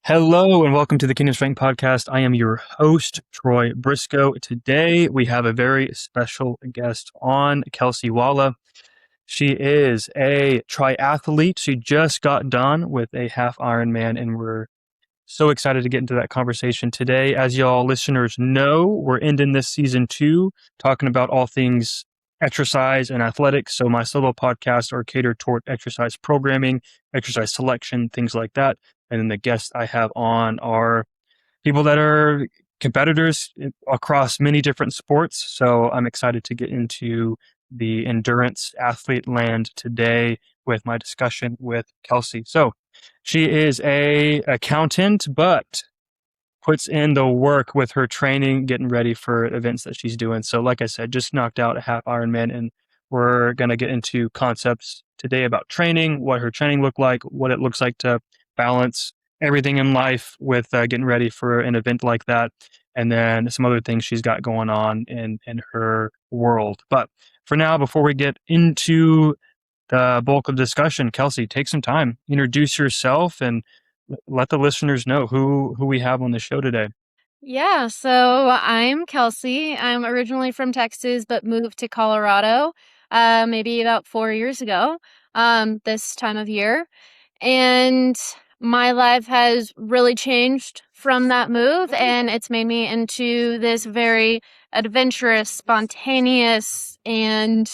Hello and welcome to the Kingdom Strength Podcast. I am your host, Troy Briscoe. Today we have a very special guest on, Kelsey Walla. She is a triathlete. She just got done with a half Ironman, and we're so excited to get into that conversation today. As y'all listeners know, we're ending this season 2 talking about all things exercise and athletics. So my solo podcasts are catered toward exercise programming, exercise selection, things like that. And then the guests I have on are people that are competitors across many different sports. So I'm excited to get into the endurance athlete land today with my discussion with Kelsey. So she is a accountant, but puts in the work with her training, getting ready for events that she's doing. So like I said, just knocked out a half Ironman, and we're going to get into concepts today about training, what her training looked like, what it looks like to balance everything in life with getting ready for an event like that, and then some other things she's got going on in her world. But for now, before we get into the bulk of discussion, Kelsey, take some time, introduce yourself, and let the listeners know who we have on the show today. Yeah, so I'm Kelsey. I'm originally from Texas, but moved to Colorado maybe about 4 years ago, this time of year. And my life has really changed from that move, and it's made me into this very adventurous, spontaneous, and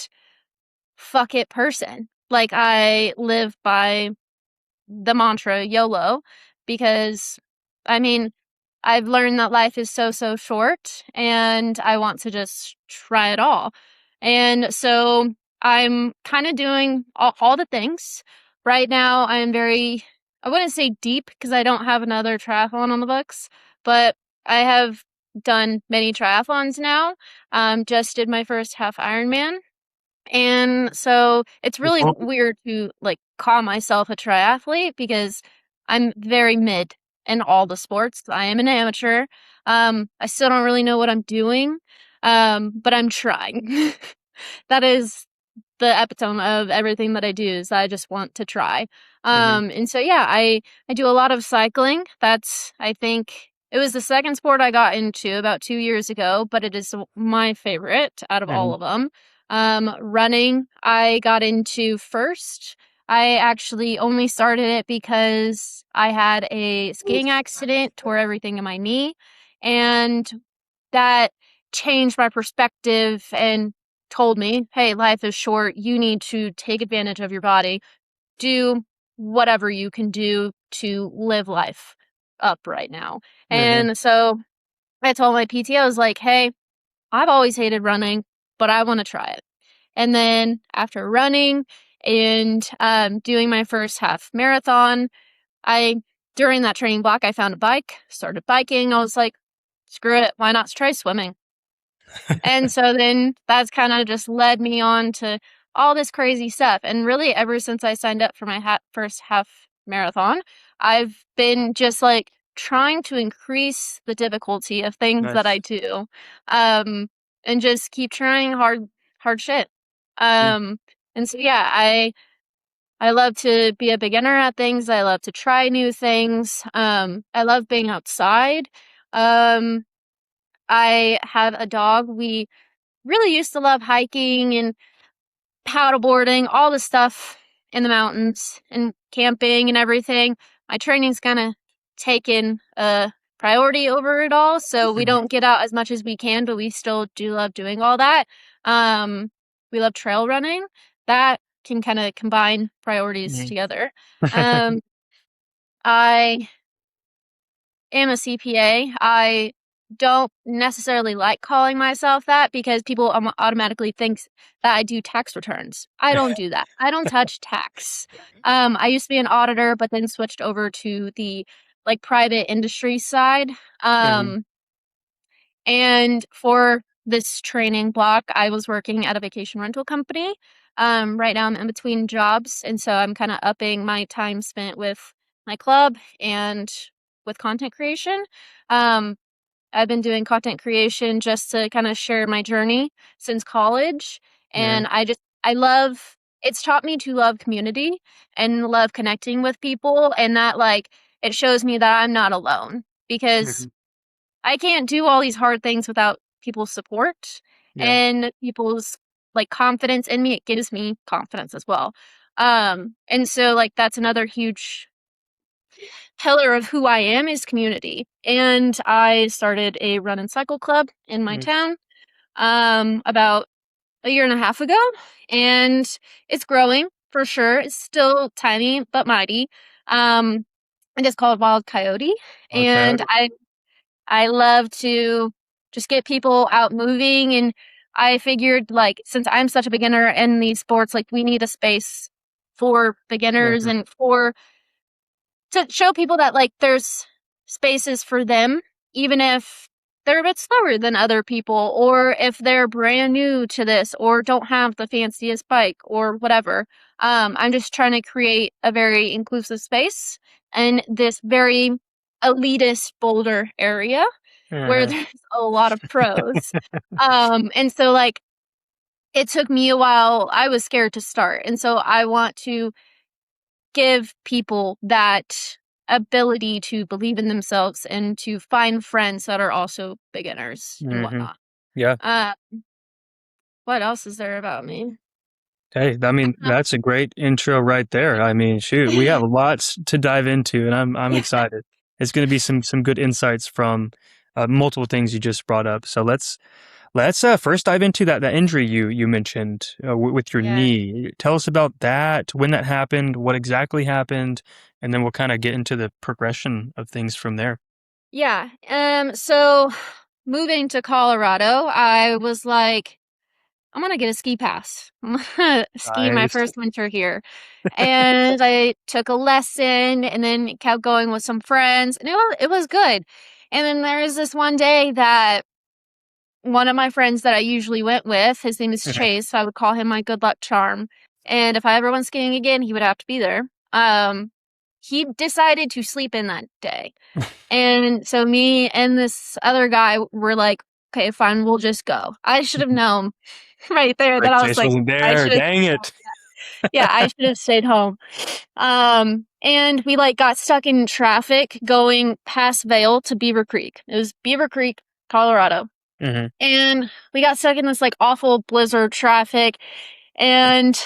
fuck it person. Like, I live by the mantra YOLO because, I mean, I've learned that life is so short and I want to just try it all. And so I'm kind of doing all the things. Right now, I wouldn't say deep because I don't have another triathlon on the books, but I have done many triathlons now. Just did my first half Ironman. And so it's really Well, weird to like call myself a triathlete because I'm very mid in all the sports. I am an amateur. I still don't really know what I'm doing, but I'm trying. That is the epitome of everything that I do is I just want to try. mhm, And so yeah, I do a lot of cycling. I think it was the second sport I got into about 2 years ago, but it is my favorite out of all mhm, of them. Running, I got into first. I actually only started it because I had a skiing accident, tore everything in my knee, and that changed my perspective and told me, hey, life is short. You need to take advantage of your body. Do whatever you can do to live life up right now. mhm, And so I told my PT, I was like, hey, I've always hated running, but I want to try it. And then after running and doing my first half marathon, I during that training block, I found a bike, started biking. I was like, screw it, why not try swimming? And so then that's kind of just led me on to all this crazy stuff. And really, ever since I signed up for my first half marathon, I've been just like trying to increase the difficulty of things that I nice. do, and just keep trying hard shit. Mm, Um, and so yeah, I love to be a beginner at things. I love to try new things. I love being outside. Um, I have a dog. We really used to love hiking and paddleboarding, all the stuff in the mountains and camping and everything. My training's kind of taken a priority over it all, so we mhm, don't get out as much as we can, but we still do love doing all that. Um, we love trail running. That can kind of combine priorities mhm. together. Um, I am a CPA. I don't necessarily like calling myself that because people automatically think that I do tax returns. I don't do that. I don't touch tax. I used to be an auditor, but then switched over to the like private industry side. Mhm, Um, and for this training block, I was working at a vacation rental company. Right now I'm in between jobs, and so I'm kind of upping my time spent with my club and with content creation. Um, I've been doing content creation just to kind of share my journey since college, yeah, and I love it's taught me to love community and love connecting with people, and that like it shows me that I'm not alone, because Mhm. I can't do all these hard things without people's support Yeah. and people's like confidence in me. It gives me confidence as well. And so like that's another huge pillar of who I am is community. And I started a run and cycle club in my Mhm. town about a year and a half ago, and it's growing for sure. It's still tiny but mighty. Um, and it's called Wild Coyote, Okay. and I love to just get people out moving. And I figured, like, since I'm such a beginner in these sports, like, we need a space for beginners Mhm. and to show people that, like, there's spaces for them, even if they're a bit slower than other people, or if they're brand new to this, or don't have the fanciest bike, or whatever. I'm just trying to create a very inclusive space in this very elitist Boulder area where Mhm. there's a lot of pros. And so, like, it took me a while. I was scared to start, and so I want to give people that ability to believe in themselves and to find friends that are also beginners and Mhm. whatnot. Yeah. Uh, what else is there about me? Hey, I mean, that's a great intro right there. I mean, shoot, we have lots to dive into, and I'm excited. It's going to be some good insights from multiple things you just brought up. So let's first dive into that injury you mentioned with your Yeah. knee. Tell us about that, when that happened, what exactly happened, and then we'll kind of get into the progression of things from there. Yeah. So moving to Colorado, I was like, I'm gonna get a ski pass. I'm gonna ski my Nice. first winter here. And I took a lesson and then kept going with some friends, and it was good. And then there was this one day that one of my friends that I usually went with, his name is Mhm. Chase, so I would call him my good luck charm. And if I ever went skiing again, he would have to be there. He decided to sleep in that day. And so me and this other guy were like, okay, fine, we'll just go. I should have known right there that Like I was Chase like, wasn't I there. should have Dang it. yeah, I should have stayed home. And we like got stuck in traffic going past Vale to Beaver Creek. It was Beaver Creek, Colorado. Hmm. And we got stuck in this like awful blizzard traffic. And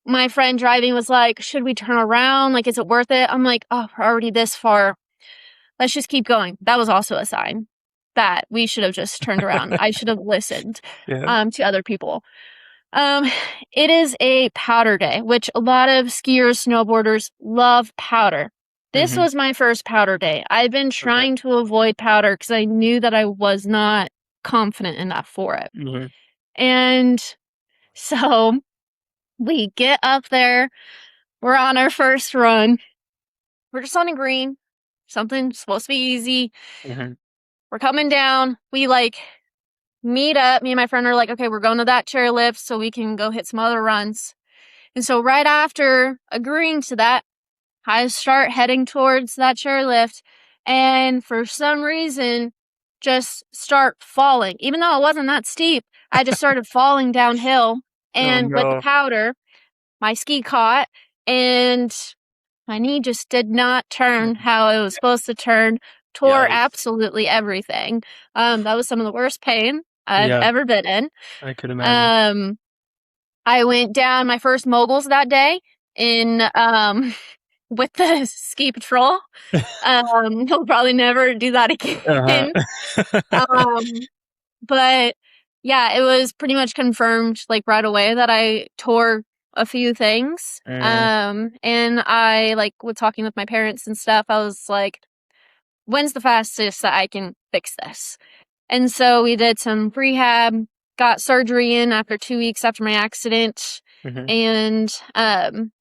my friend driving was like, should we turn around? Like, is it worth it? I'm like, oh, we're already this far. Let's just keep going. That was also a sign that we should have just turned around. I should have listened Yeah. to other people. Um, it is a powder day, which a lot of skiers, snowboarders love powder. This Hmm. was my first powder day. I've been Okay. trying to avoid powder because I knew that I was not confident enough for it. Hmm. And so we get up there, we're on our first run. We're just on a green, something supposed to be easy. Hmm. We're coming down. We like meet up. Me and my friend are like, okay, we're going to that chairlift so we can go hit some other runs. And so right after agreeing to that, I start heading towards that chairlift, and for some reason just start falling. Even though it wasn't that steep, I just started falling downhill, Oh and with the no. powder, my ski caught, and my knee just did not turn how it was supposed to turn, tore Yikes. absolutely everything. That was some of the worst pain I've Yeah, ever been in. I could imagine. Um, I went down my first moguls that day in with the ski patrol. He'll probably never do that Uh-huh. again. Um, but yeah, it was pretty much confirmed like right away that I tore a few things. Mhm. And I like with talking with my parents and stuff, I was like, when's the fastest that I can fix this? And so we did some rehab, got surgery in after 2 weeks after my accident, Mhm. and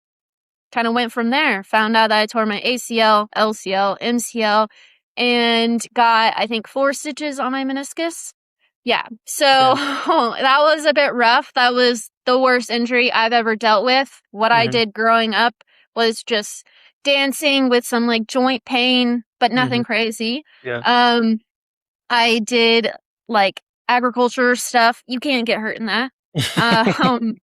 kind of went from there. Found out that I tore my ACL, LCL, MCL, and got, I think, 4 stitches on my meniscus. Yeah. So Yeah. that was a bit rough. That was the worst injury I've ever dealt with. What I Mhm. did growing up was just dancing with some like joint pain, but nothing Mhm. crazy. Yeah. Um, I did like agriculture stuff. You can't get hurt in that. Um,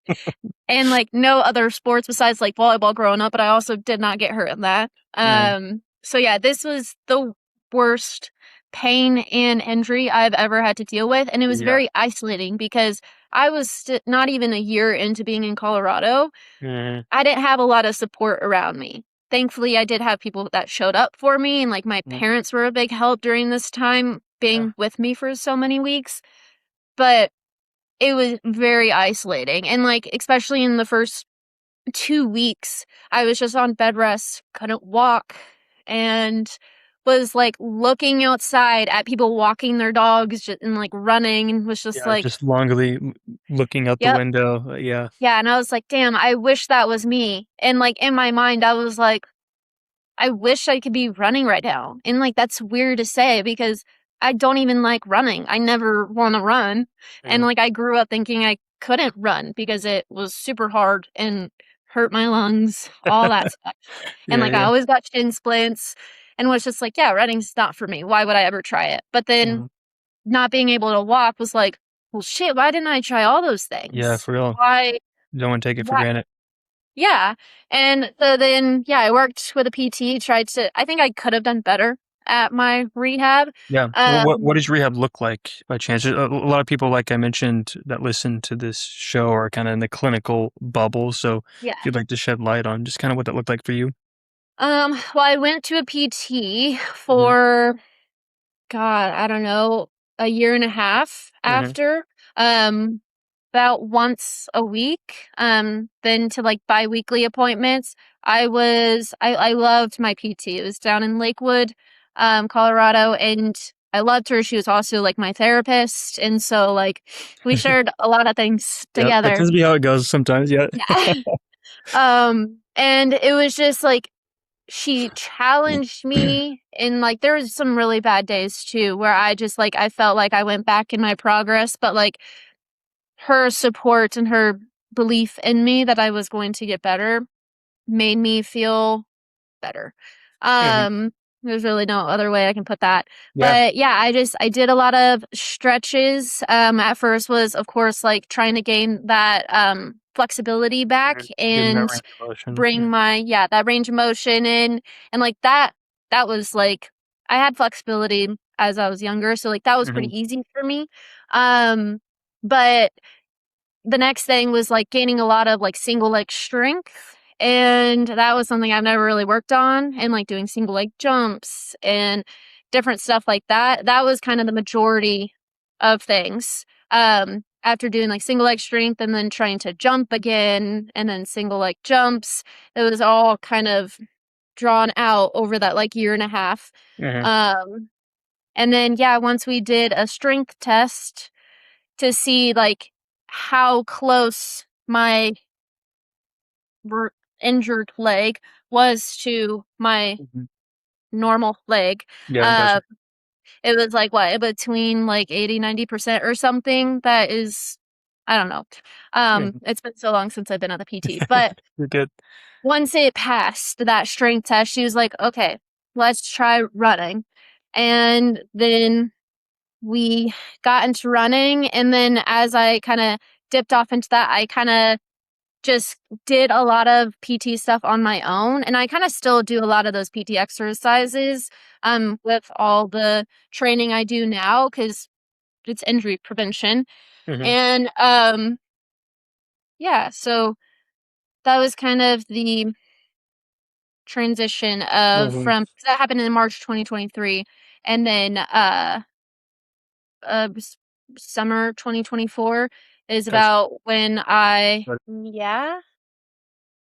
and like no other sports besides like volleyball growing up, but I also did not get hurt in that. Mm. So yeah, this was the worst pain and injury I've ever had to deal with, and it was Yeah. very isolating because I was not even a year into being in Colorado. Mhm. I didn't have a lot of support around me. Thankfully, I did have people that showed up for me, and like my Mhm. parents were a big help during this time Yeah. being with me for so many weeks. But it was very isolating, and like especially in the first 2 weeks, I was just on bed rest, couldn't walk, and was like looking outside at people walking their dogs and like running, and was just Yeah, like, just longingly looking out the yep. window. Yeah. Yeah, and I was like, damn, I wish that was me. And like in my mind, I was like, I wish I could be running right now. And like that's weird to say because I don't even like running. I never want to run. And Mhm. like I grew up thinking I couldn't run because it was super hard and hurt my lungs, all that stuff. And Yeah, like I yeah. always got shin splints and was just like, yeah, running's not for me. Why would I ever try it? But then Mhm. not being able to walk was like, well shit, why didn't I try all those Yeah, things? for real. Why Don't wanna take it for why granted. yeah, and so then, yeah, I worked with a PT, tried to I think I could have done better at my rehab. Yeah. Well, what Um, does rehab look like by chance? A lot of people, like I mentioned, that listen to this show are kinda in the clinical bubble, so yeah. if you'd like to shed light on just kinda what that looked like for you. Well, I went to a PT Mhm. for, God, I don't know, a year and a half Mhm. after, um, about once a week, then to, like, biweekly appointments. I loved my PT. It was down in Lakewood, Colorado, and I loved her. She was also, like, my therapist, and so, like, we shared a lot of things Yep, that together. tends to be how it goes sometimes, yeah. Yeah. And it was just, like, she challenged me and, like, there was some really bad days too where I just, like, I felt like I went back in my progress, but, like, her support and her belief in me that I was going to get better made me feel better. Mhm. Um, there's really no other way I can put that. Yeah. But yeah, I did a lot of stretches. At first was of course like trying to gain that flexibility back Mhm. Getting that and range of motion, bring yeah. my yeah, that range of motion in and like that was like I had flexibility as I was younger, so like that was Mhm. pretty easy for me. Um but the next thing was, like, gaining a lot of, like, single leg strength, and that was something I've never really worked on, and, like, doing single leg jumps and different stuff like that. That was kind of the majority of things. After doing, like, single leg strength and then trying to jump again and then single leg jumps, it was all kind of drawn out over that, like, year and a half. Mhm. Um, and then, yeah, once we did a strength test to see, like, how close my r injured leg was to my Mhm. normal leg. Yeah, Uh, gotcha. it was, like, what, between, like, 80-90% or something that is I don't know. Mhm. It's been so long since I've been at the PT, but You're good. once it passed that strength test, she was like, "Okay, let's try running." And then we got into running, and then as I kinda dipped off into that, I kinda just did a lot of PT stuff on my own, and I kinda still do a lot of those PT exercises, with all the training I do now because it's injury prevention, Mhm. and, yeah, so that was kind of the transition of Mhm. from 'cause that happened in March 2023, and then, s summer 2024 is Gotcha. about when I But yeah?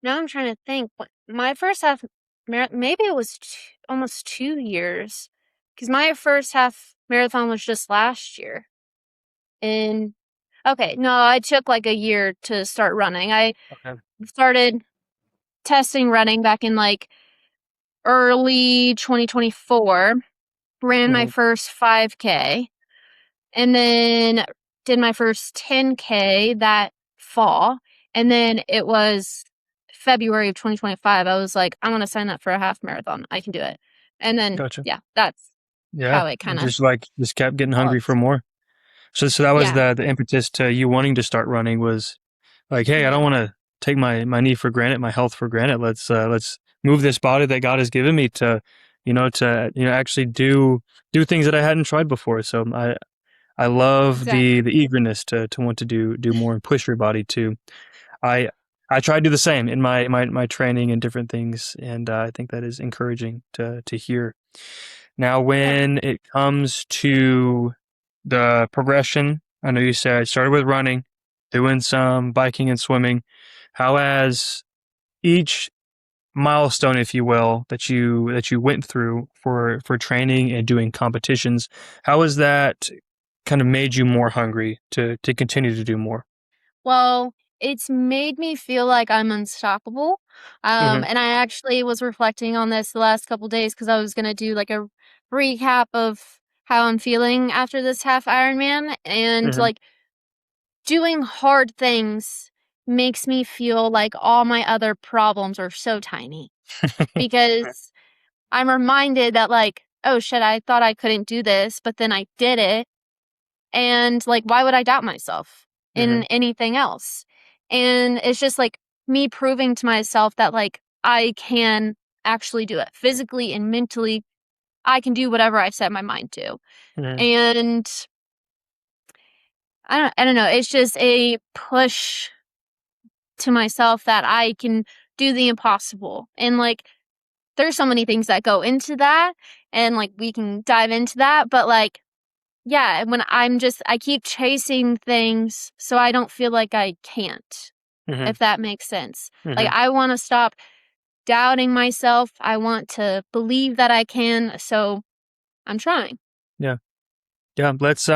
Now I'm trying to think. What my first half maybe it was almost 2 years, because my first half marathon was just last year. And okay, no, I took like a year to start running. I okay. started testing running back in like early 2024. Ran my Mhm. first 5K, and then did my first 10K that fall, and then it was February of 2025, I was like, "I wanna sign up for a half marathon, I can do it." And then, Gotcha. yeah, that's Yeah, how it and kinda just, like, just kept getting hungry for developed. more. So that was Yeah, the impetus to you wanting to start running was like, "Hey, I don't yeah, wanna take my knee for granted, my health for granted. Let's move this body that God has given me to, to actually do things that I hadn't tried before. So I love Exactly. the eagerness to want to do more and push your body to. I I try to do the same in my training and different things, and I think that is encouraging to hear. Now, Yeah. when it comes to the progression, I know you said it started with running, doing some biking and swimming. How has each milestone, if you will, that you went through for training and doing competitions, how has that kind of made you more hungry to continue to do more? Well, it's made me feel like I'm unstoppable. Mhm, And I actually was reflecting on this the last couple days because I was gonna do like a recap of how I'm feeling after this half Ironman, and mhm. like doing hard things makes me feel like all my other problems are so tiny because I'm reminded that like, oh shit, I thought I couldn't do this, but then I did it. And like, why would I doubt myself in Mhm, anything else? And it's just like me proving to myself that like I can actually do it physically and mentally. I can do whatever I set my mind to. mhm, And I don't know. It's just a push to myself that I can do the impossible. And like, there's so many things that go into that. And like, we can dive into that. But like, yeah, when I keep chasing things so I don't feel like I can't, mhm, if that makes sense. Like, mhm. I wanna stop doubting myself, I want to believe that I can, so I'm trying. Yeah. Yeah, let's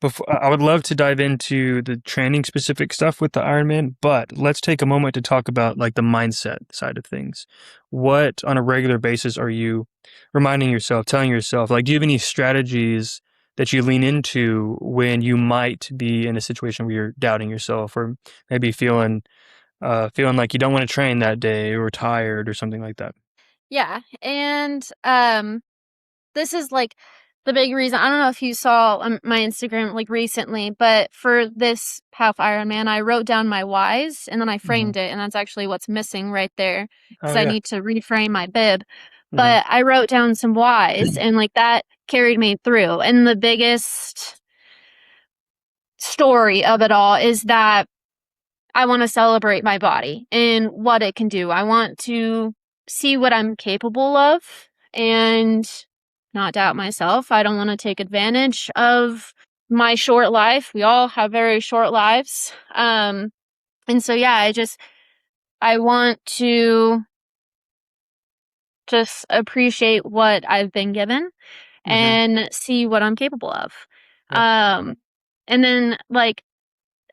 before I would love to dive into the training specific stuff with the Ironman, but let's take a moment to talk about like the mindset side of things. What on a regular basis are you reminding yourself, telling yourself, like do you have any strategies that you lean into when you might be in a situation where you're doubting yourself or maybe feeling like you don't want to train that day or tired or something like that? Yeah, and, this is, like, the big reason. I don't know if you saw on my Instagram, like, recently, but for this half Ironman, I wrote down my whys, and then I Mhm. framed it, and that's actually what's missing right there because Oh I yeah. need to reframe my bib. Mhm. But I wrote down some whys, and, like, that carried me through, and the biggest story of it all is that I wanna celebrate my body and what it can do. I want to see what I'm capable of and not doubt myself. I don't wanna take advantage of my short life. We all have very short lives. And so, yeah, I want to just appreciate what I've been given Mhm. and see what I'm capable of. Yeah. Um, and then, like,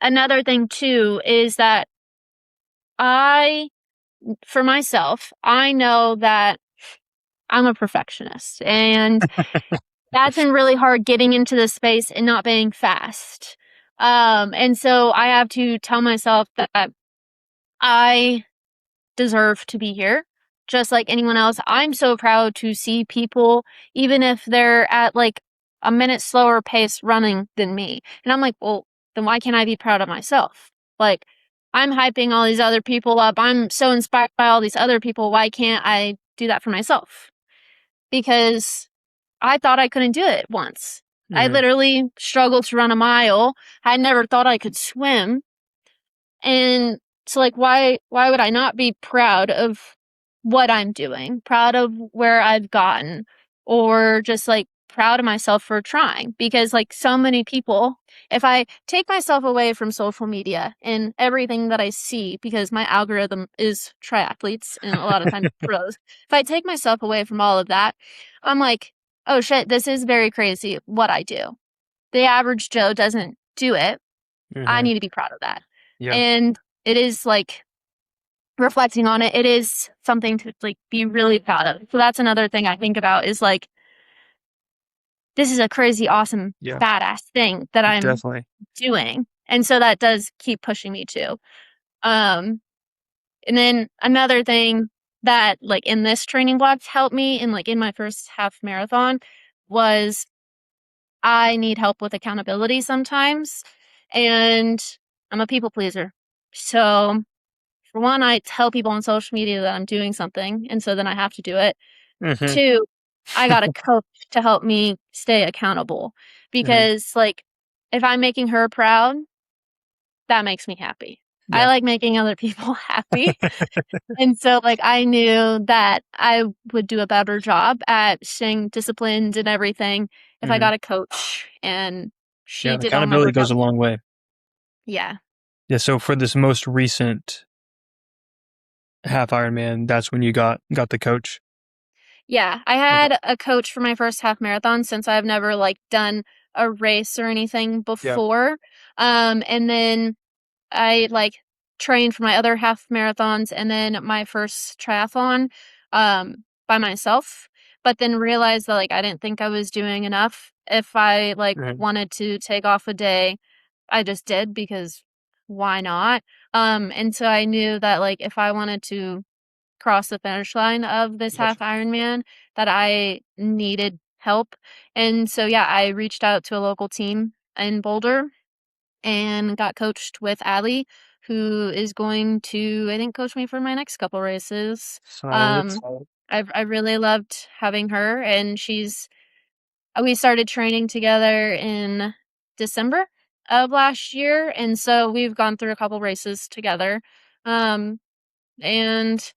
another thing too is that I for myself, I know that I'm a perfectionist, and that's been really hard getting into this space and not being fast. And so I have to tell myself that I deserve to be here just like anyone else. I'm so proud to see people, even if they're at like a minute slower pace running than me. And I'm like, well, then why can't I be proud of myself? Like, I'm hyping all these other people up. I'm so inspired by all these other people. Why can't I do that for myself? Because I thought I couldn't do it once. I Mhm. literally struggled to run a mile. I never thought I could swim. And so like why would I not be proud of what I'm doing? Proud of where I've gotten or just like proud of myself for trying because like so many people if I take myself away from social media and everything that I see because my algorithm is triathletes and a lot of times pros. If I take myself away from all of that, I'm like, "Oh shit, this is very crazy what I do." The average Joe doesn't do it. I Mhm. need to be proud of that. Yeah. And it is like reflecting on it, it is something to like be really proud of. So that's another thing I think about is like, this is a crazy, awesome, Yeah. badass thing that I'm Definitely. doing. And so that does keep pushing me too. Um, and then another thing that like in this training blocks helped me and like in my first half marathon was I need help with accountability sometimes. And I'm a people pleaser. So for one, I tell people on social media that I'm doing something, and so then I have to do it. Mhm. 2, I got a coach to help me stay accountable Mhm. because, like, if I'm making her proud, that makes me happy. I Yeah. like making other people happy, and so, like, I knew that I would do a better job at staying disciplined and everything if I Mhm. got a coach, and she Yeah, did all my accountability goes workouts. a long way. Yeah. Yeah, so for this most recent half Ironman, that's when you got the coach? Yeah, I Okay. had a coach for my first half marathon since I've never, like, done a race or anything Yeah. before, and then I, like, trained for my other half marathons and then my first triathlon, by myself, but then realized that, like, I didn't think I was doing enough. If I, like, Mhm. wanted to take off a day, I just did because why not? And so I knew that, like, if I wanted to cross the finish line of this half Gotcha. Ironman, that I needed help, and so, yeah, I reached out to a local team in Boulder and got coached with Allie, who is going to, I think, coach me for my next couple races. Solid, Um, solid. I really loved having her, and we started training together in December of last year, and so we've gone through a couple races together. Um, and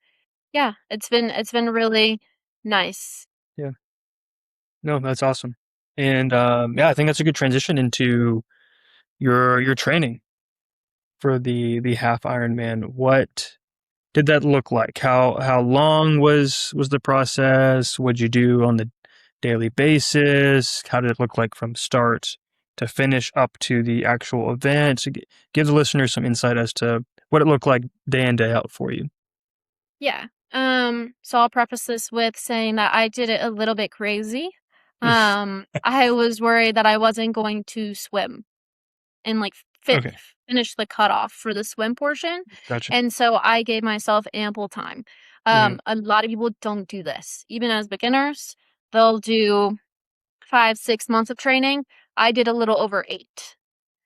yeah, it's been really nice. Yeah. No, that's awesome. And, yeah, I think that's a good transition into your training for the half Ironman. What did that look like? How long was the process? What'd you do on the daily basis? How did it look like from start to finish up to the actual event? So give the listeners some insight as to what it looked like day in, day out for you. Yeah. So I'll preface this with saying that I did it a little bit crazy. I was worried that I wasn't going to swim and like Okay, finish the cutoff for the swim portion. gotcha. And so I gave myself ample time. Mhm, A lot of people don't do this. Even as beginners, they'll do 5, 6 months of training. I did a little over 8,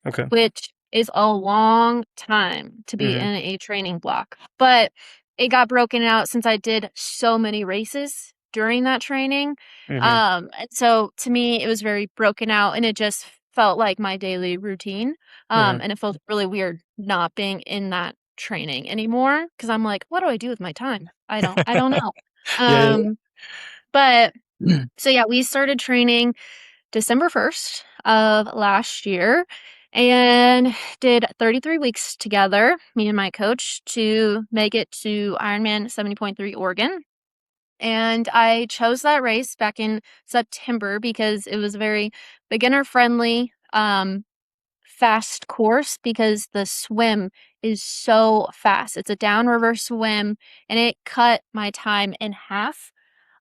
okay. which is a long time to be Mhm, in a training block. But it got broken out since I did so many races during that training. mhm, And so to me, it was very broken out and it just felt like my daily routine. mhm. And it felt really weird not being in that training anymore because I'm like, what do I do with my time? I don't know. Yeah, yeah, Um, but yeah. so yeah, we started training December 1st of last year and did 33 weeks together, me and my coach, to make it to Ironman 70.3 Oregon. And I chose that race back in September because it was a very beginner friendly, fast course because the swim is so fast. It's a downriver swim and it cut my time in half.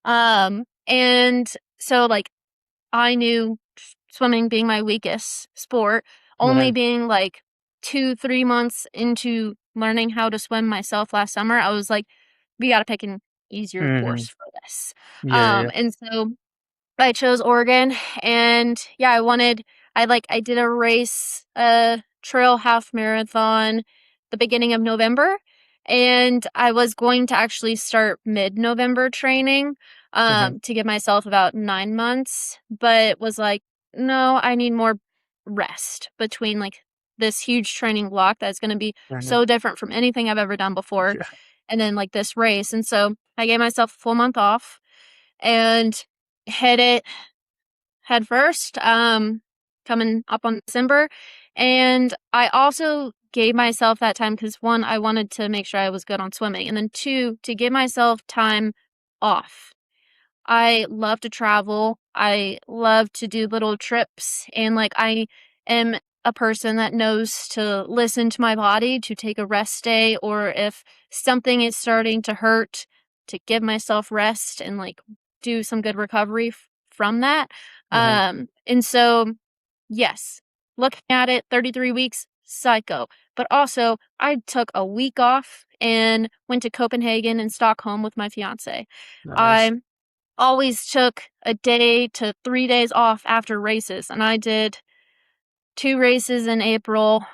And so like I knew swimming being my weakest sport, only Right. being like 2, 3 months into learning how to swim myself last summer, I was like, "We gotta pick an easier Mhm. course for this." Yeah, yeah, yeah. And so I chose Oregon, and yeah, I did a race, a trail half marathon the beginning of November, and I was going to actually start mid-November training, Mhm, to give myself about 9 months, but was like, "No, I need more rest between, like, this huge training block that's gonna be mhm. so different from anything I've ever done before, Yeah. and then, like, this race," and so I gave myself a full month off and hit it head first, coming up on December. And I also gave myself that time because one, I wanted to make sure I was good on swimming. And then two, to give myself time off. I love to travel. I love to do little trips. And like, I am a person that knows to listen to my body to take a rest day, or if something is starting to hurt, to give myself rest and like do some good recovery from that. Mhm. And so, yes, looking at it, 33 weeks, psycho. But also, I took a week off and went to Copenhagen and Stockholm with my fiance. Nice. I always took a day to 3 days off after races, and I did 2 races in April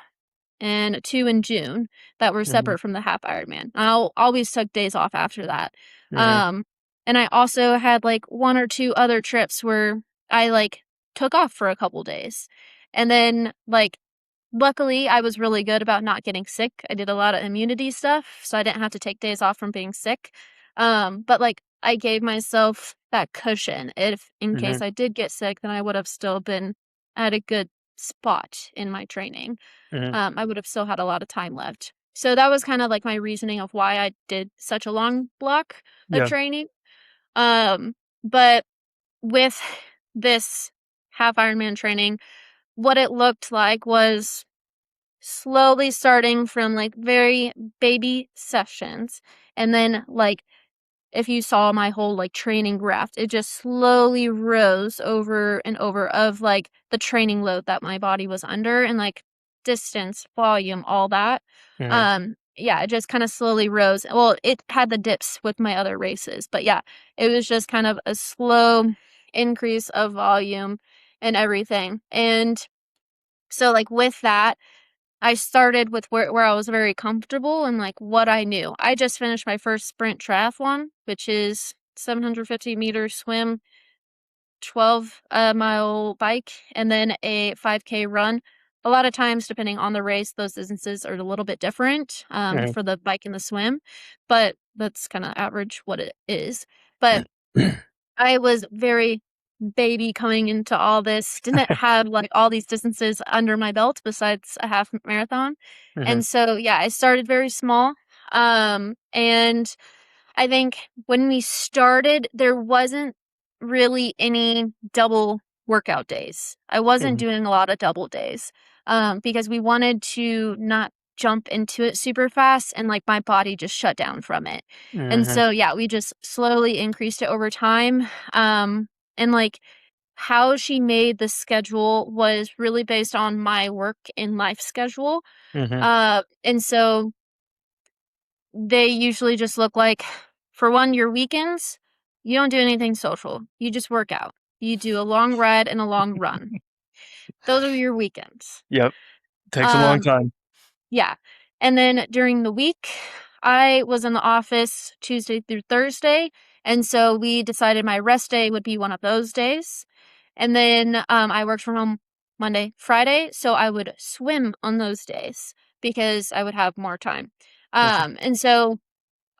and 2 in June that were Mhm, separate from the half Ironman. I always took days off after that. mhm. Um, And I also had like one or two other trips where I like took off for a couple days. And then like luckily I was really good about not getting sick. I did a lot of immunity stuff, so I didn't have to take days off from being sick. But like I gave myself that cushion. If in Mm-hmm. case I did get sick, then I would have still been at a good spot in my training. Mm-hmm. I would have still had a lot of time left. So that was kind of like my reasoning of why I did such a long block of Yeah. training. Um, but with this half Ironman training, what it looked like was slowly starting from like very baby sessions. And then, like, if you saw my whole like training graph, it just slowly rose over and over of like the training load that my body was under and like distance, volume, all that. Mm-hmm. Yeah, it just kind of slowly rose. Well, it had the dips with my other races, but yeah, it was just kind of a slow increase of volume and everything. And so like with that, I started with where I was very comfortable and like what I knew. I just finished my first sprint triathlon, which is 750-meter swim, 12-mile bike, and then a 5K run. A lot of times, depending on the race, those distances are a little bit different for the bike and the swim, but that's kind of average what it is. But Mm-hmm. I was very baby coming into all this, didn't have like all these distances under my belt besides a half marathon. Mm-hmm. And so, yeah, I started very small. And I think when we started, there wasn't really any double workout days. I wasn't Mm-hmm. doing a lot of double days because we wanted to not jump into it super fast and like my body just shut down from it. And Mm-hmm. so, yeah, we just slowly increased it over time. And like how she made the schedule was really based on my work and life schedule. Mm-hmm. And so they usually just look like, for one, your weekends, you don't do anything social. You just work out. You do a long ride and a long run. Those are your weekends. Yep. Takes a long Um, time. yeah. And then during the week, I was in the office Tuesday through Thursday. And so we decided my rest day would be one of those days. And then I worked from home Monday, Friday. So I would swim on those days because I would have more time. Gotcha. And so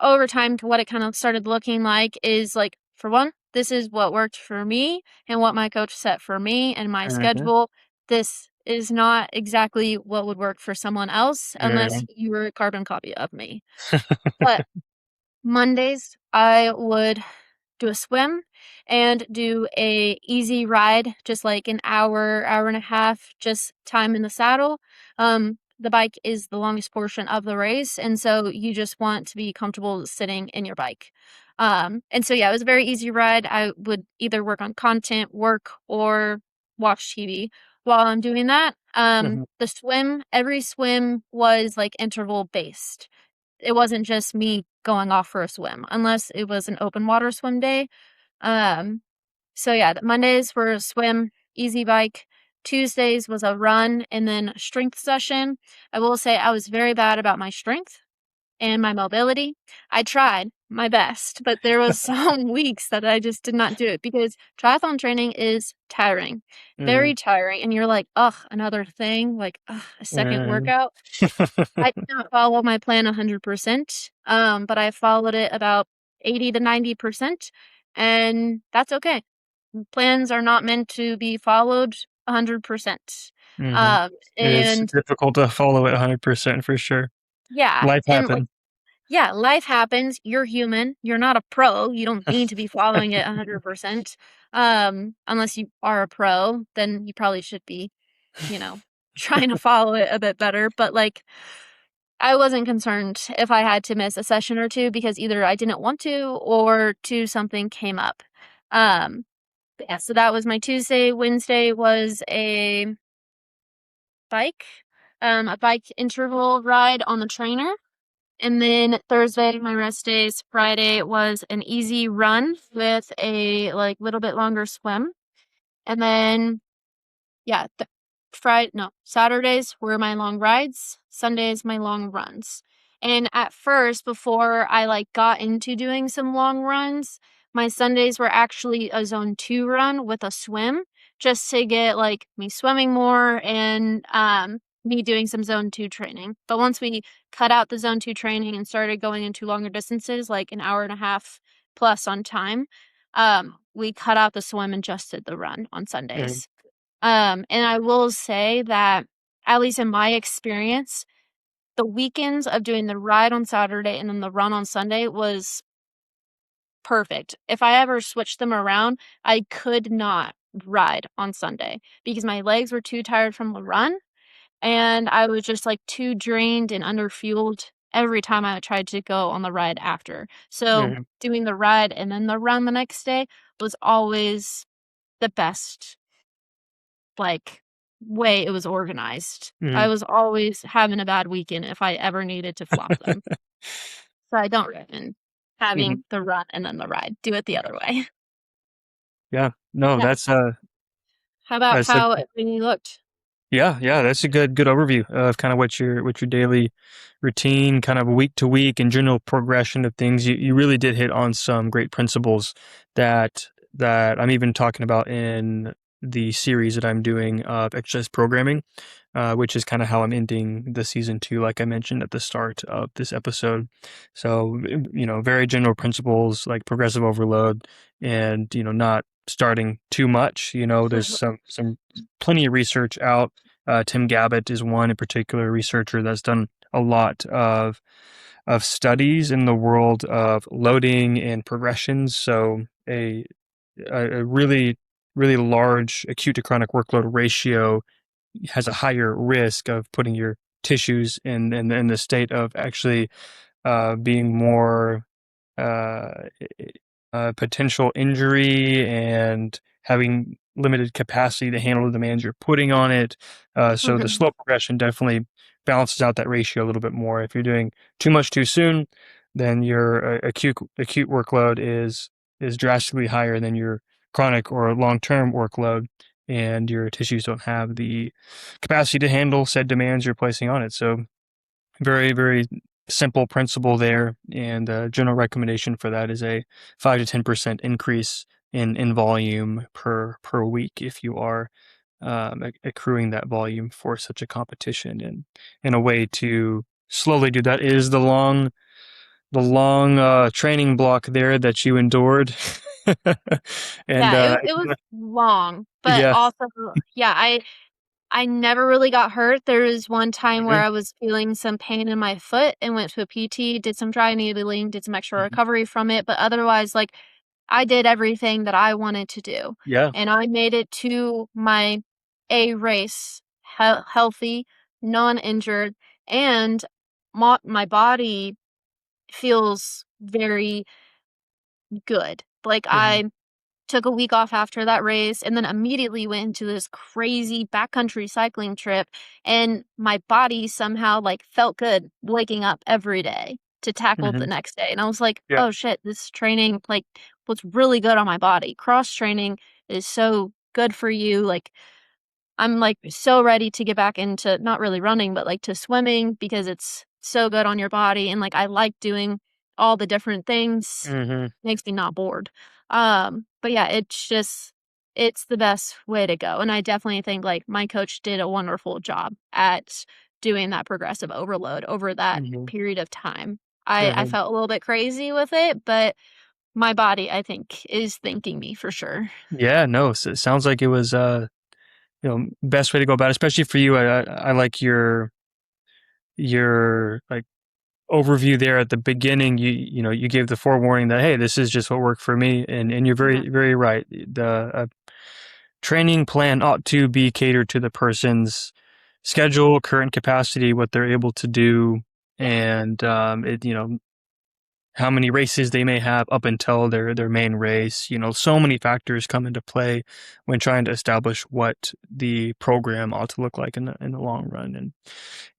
over time, what it kind of started looking like is like, for one, this is what worked for me and what my coach set for me and my Mm-hmm. schedule. This is not exactly what would work for someone else Yeah. unless you were a carbon copy of me. But Mondays, I would do a swim and do a easy ride, just like an hour, hour and a half, just time in the saddle. The bike is the longest portion of the race, and so you just want to be comfortable sitting in your bike. And so yeah, it was a very easy ride. I would either work on content, work, or watch TV while I'm doing that. Mm-hmm. The swim, every swim was like interval based. It wasn't just me going off for a swim unless it was an open water swim day. Um, so yeah, the Mondays were a swim, easy bike. Tuesdays was a run and then a strength session. I will say I was very bad about my strength and my mobility. I tried my best, but there was some weeks that I just did not do it because triathlon training is tiring, Mm-hmm. very tiring. And you're like, ugh, another thing, like ugh, a second Mm-hmm. workout. I did not follow my plan 100%, but I followed it about 80 to 90%, and that's okay. Plans are not meant to be followed 100%. Mm-hmm. Um, It is and difficult to follow it 100% for sure. yeah, Life and like, happens. yeah, life happens. You're human. You're not a pro. You don't need to be following it 100%. Unless you are a pro, then you probably should be, you know, trying to follow it a bit better. But like, I wasn't concerned if I had to miss a session or two because either I didn't want to or two, something came up. But yeah, so that was my Tuesday. Wednesday was bike, a bike interval ride on the trainer. And then Thursday, my rest days. Friday was an easy run with a like little bit longer swim. And then yeah, Saturdays were my long rides, Sundays my long runs. And at first, before I like got into doing some long runs, my Sundays were actually a zone 2 run with a swim, just to get like me swimming more and me doing some zone 2 training. But once we cut out the zone 2 training and started going into longer distances, like an hour and a half plus on time, we cut out the swim and just did the run on Mm-hmm. Sundays. And I will say that, at least in my experience, the weekends of doing the ride on Saturday and then the run on Sunday was perfect. If I ever switched them around, I could not ride on Sunday because my legs were too tired from the run and I was just like too drained and underfueled every time I tried to go on the ride after. So doing the ride and then the run the next day was always the best, like, way it was organized. Mm-hmm. I was always having a bad weekend if I ever needed to flop them. So I don't recommend Mm-hmm. having the run and then the ride. Do it the other way. Yeah, no, Yeah. How about that's a how it really looked? yeah, that's a good overview of kind of what your daily routine, kind of week to week and general progression of things. You really did hit on some great principles that I'm even talking about in the series that I'm doing of exercise programming, which is kind of how I'm ending the season 2, like I mentioned at the start of this episode. So, very general principles like progressive overload and, not starting too much. There's some plenty of research out. Tim Gabbett is one in particular researcher that's done a lot of studies in the world of loading and progressions. So a really really large acute to chronic workload ratio has a higher risk of putting your tissues in the state of actually being more uh, potential injury and having limited capacity to handle the demands you're putting on it. So the Mhm. slow progression definitely balances out that ratio a little bit more. If you're doing too much too soon, then your acute workload is drastically higher than your chronic or long-term workload, and your tissues don't have the capacity to handle said demands you're placing on it. So very, very simple principle there, and a general recommendation for that is a 5 to 10% increase in volume per week if you are accruing that volume for such a competition. And a way to slowly do that is the long training block there that you endured. and Yeah, it was long, but yeah. also, yeah, I never really got hurt. There was one time where Mhm, I was feeling some pain in my foot and went to a PT, did some dry needling, did some extra mhm. recovery from it, but otherwise, like, I did everything that I wanted to do, Yeah. and I made it to my A race healthy, non-injured, and my body feels very good. Like, Mhm, I took a week off after that race and then immediately went into this crazy backcountry cycling trip, and my body somehow, like, felt good waking up every day to tackle the mhm. next day, and I was like, Yeah. "Oh, shit, this training, like, was really good on my body." Cross training is so good for you, like, I'm, like, so ready to get back into not really running, but, like, to swimming because it's so good on your body, and, like, I like doing all the different things. Mhm, Makes me not bored. But yeah, it's the best way to go, and I definitely think, like, my coach did a wonderful job at doing that progressive overload over that mhm, period of time. I mhm. felt a little bit crazy with it, but my body, I think, is thanking me for sure. Yeah, no, it sounds like it was best way to go about it, especially for you. I like your like overview there at the beginning. You gave the forewarning that, hey, this is just what worked for me, and you're Mhm. very very right. The training plan ought to be catered to the person's schedule, current capacity, what they're able to do, Yeah. and how many races they may have up until their main race. So many factors come into play when trying to establish what the program ought to look like in the long run.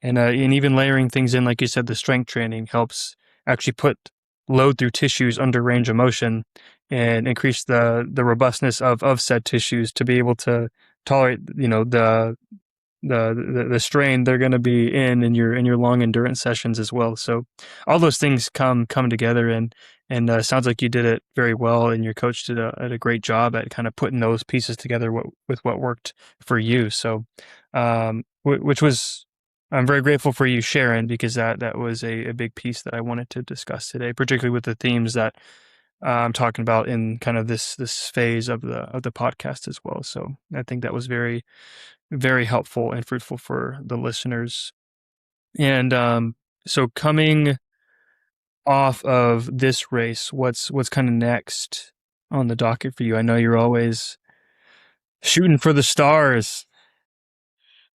And even layering things in, like you said, the strength training helps actually put load through tissues under range of motion and increase the robustness of said tissues to be able to tolerate the strain they're going to be in your long endurance sessions as well. So all those things come together, And sounds like you did it very well, and your coach did a great job at kind of putting those pieces together with what worked for you. So, which was, I'm very grateful for you sharing, because that was a big piece that I wanted to discuss today, particularly with the themes that I'm talking about in kind of this phase of the podcast as well. So I think that was very, very helpful and fruitful for the listeners. And so coming off of this race, what's kind of next on the docket for you? I know you're always shooting for the stars.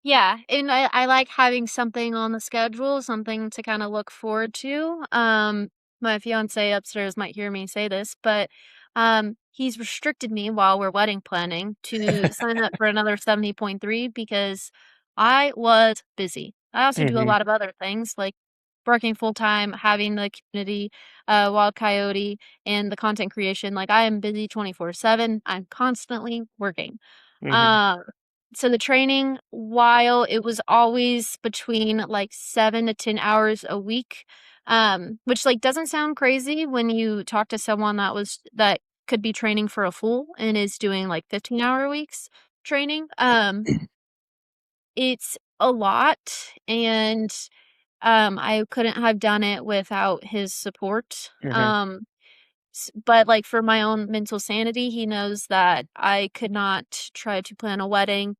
Yeah, and I like having something on the schedule, something to kinda look forward to. My fiancé upstairs might hear me say this, but, he's restricted me while we're wedding planning to sign up for another 70.3 because I was busy. I also do a Hmm. lot of other things, like working full-time, having the community, Wild Coyote, and the content creation. Like, I am busy 24/7. I'm constantly working. Hmm. Um so the training, while it was always between like 7 to 10 hours a week, which like doesn't sound crazy when you talk to someone that could be training for a full and is doing like 15-hour weeks training. It's a lot, and I couldn't have done it without his support. Hmm. But like for my own mental sanity, he knows that I could not try to plan a wedding,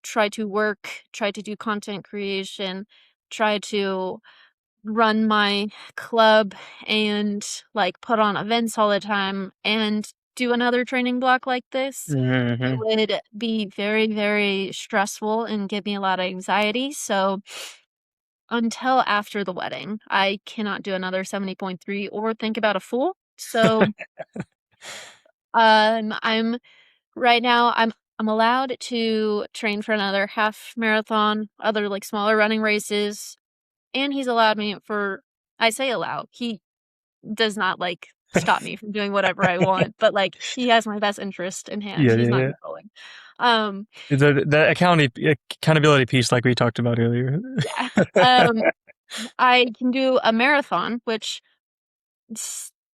try to work, try to do content creation, try to run my club and like put on events all the time and do another training block like this. It Hmm. would be very, very stressful and give me a lot of anxiety. So until after the wedding, I cannot do another 70.3 or think about a full. So I'm right now, I'm allowed to train for another half marathon, other, like, smaller running races, and he's allowed me for I say allowed, he does not, like, stop me from doing whatever I want, but, like, he has my best interest in hand, Yeah, he's yeah, not yeah. controlling. Um, The accountability piece, like we talked about earlier. yeah, um, I can do a marathon, which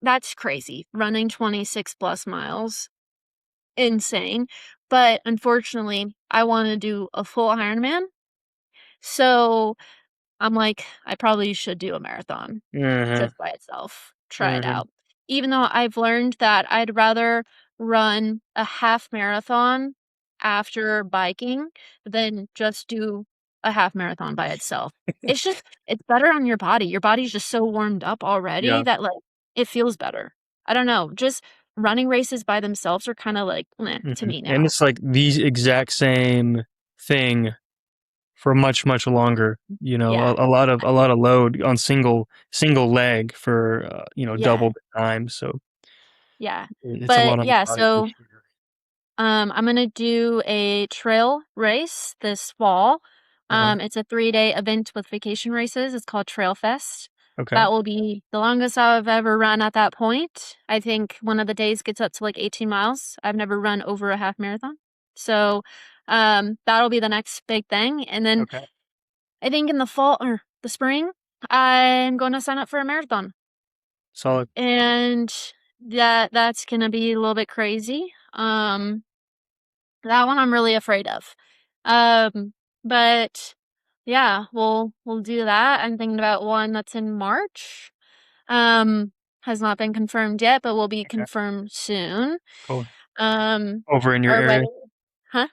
that's crazy, running 26 plus miles, insane, but unfortunately, I wanna do a full Ironman. So, I'm like, I probably should do a marathon Hmm. just by itself, try it Hmm. out. Even though I've learned that I'd rather run a half marathon after biking than just do a half marathon by itself. It's better on your body. Your body's just so warmed up already Yeah. that, like, it feels better. I don't know, just running races by themselves are kinda like, "Meh," to Hmm. me And now. it's like the exact same thing for much, much longer. You know, Yeah. a lot of load on single leg for Yeah. double the time. So Yeah. it's a But, lot on the yeah, body for so sure. I'm gonna do a trail race this fall. Uh-huh. It's a 3-day event with vacation races. It's called Trail Fest. Okay. That will be the longest I've ever run at that point. I think one of the days gets up to like 18 miles. I've never run over a half marathon. So that'll be the next big thing. And then Okay. I think in the fall or the spring, I'm going to sign up for a marathon. Solid. And that's gonna be a little bit crazy. That one I'm really afraid of. Um, but yeah, we'll do that. I'm thinking about one that's in March. Um, has not been confirmed yet, but will be Okay. confirmed soon. Cool. Um, Over in your our area. wedding, huh?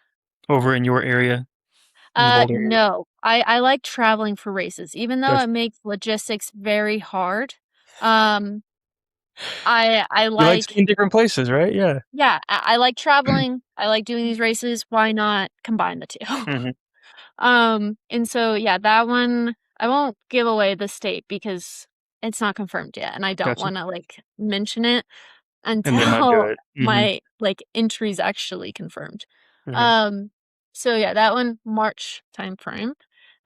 Over in your area, in the Boulder area. No. I like traveling for races, even though Yes. it makes logistics very hard. Um, I You like like seeing different places, right? Yeah. yeah, I like traveling. I like doing these races. Why not combine the 2? Hmm. And so, yeah, that one, I won't give away the state because it's not confirmed yet, and I don't Gotcha. wanna, like, mention it And then not do until it. Hmm. my, like, entry's actually confirmed. Hmm. Um, so, yeah, that one, March timeframe.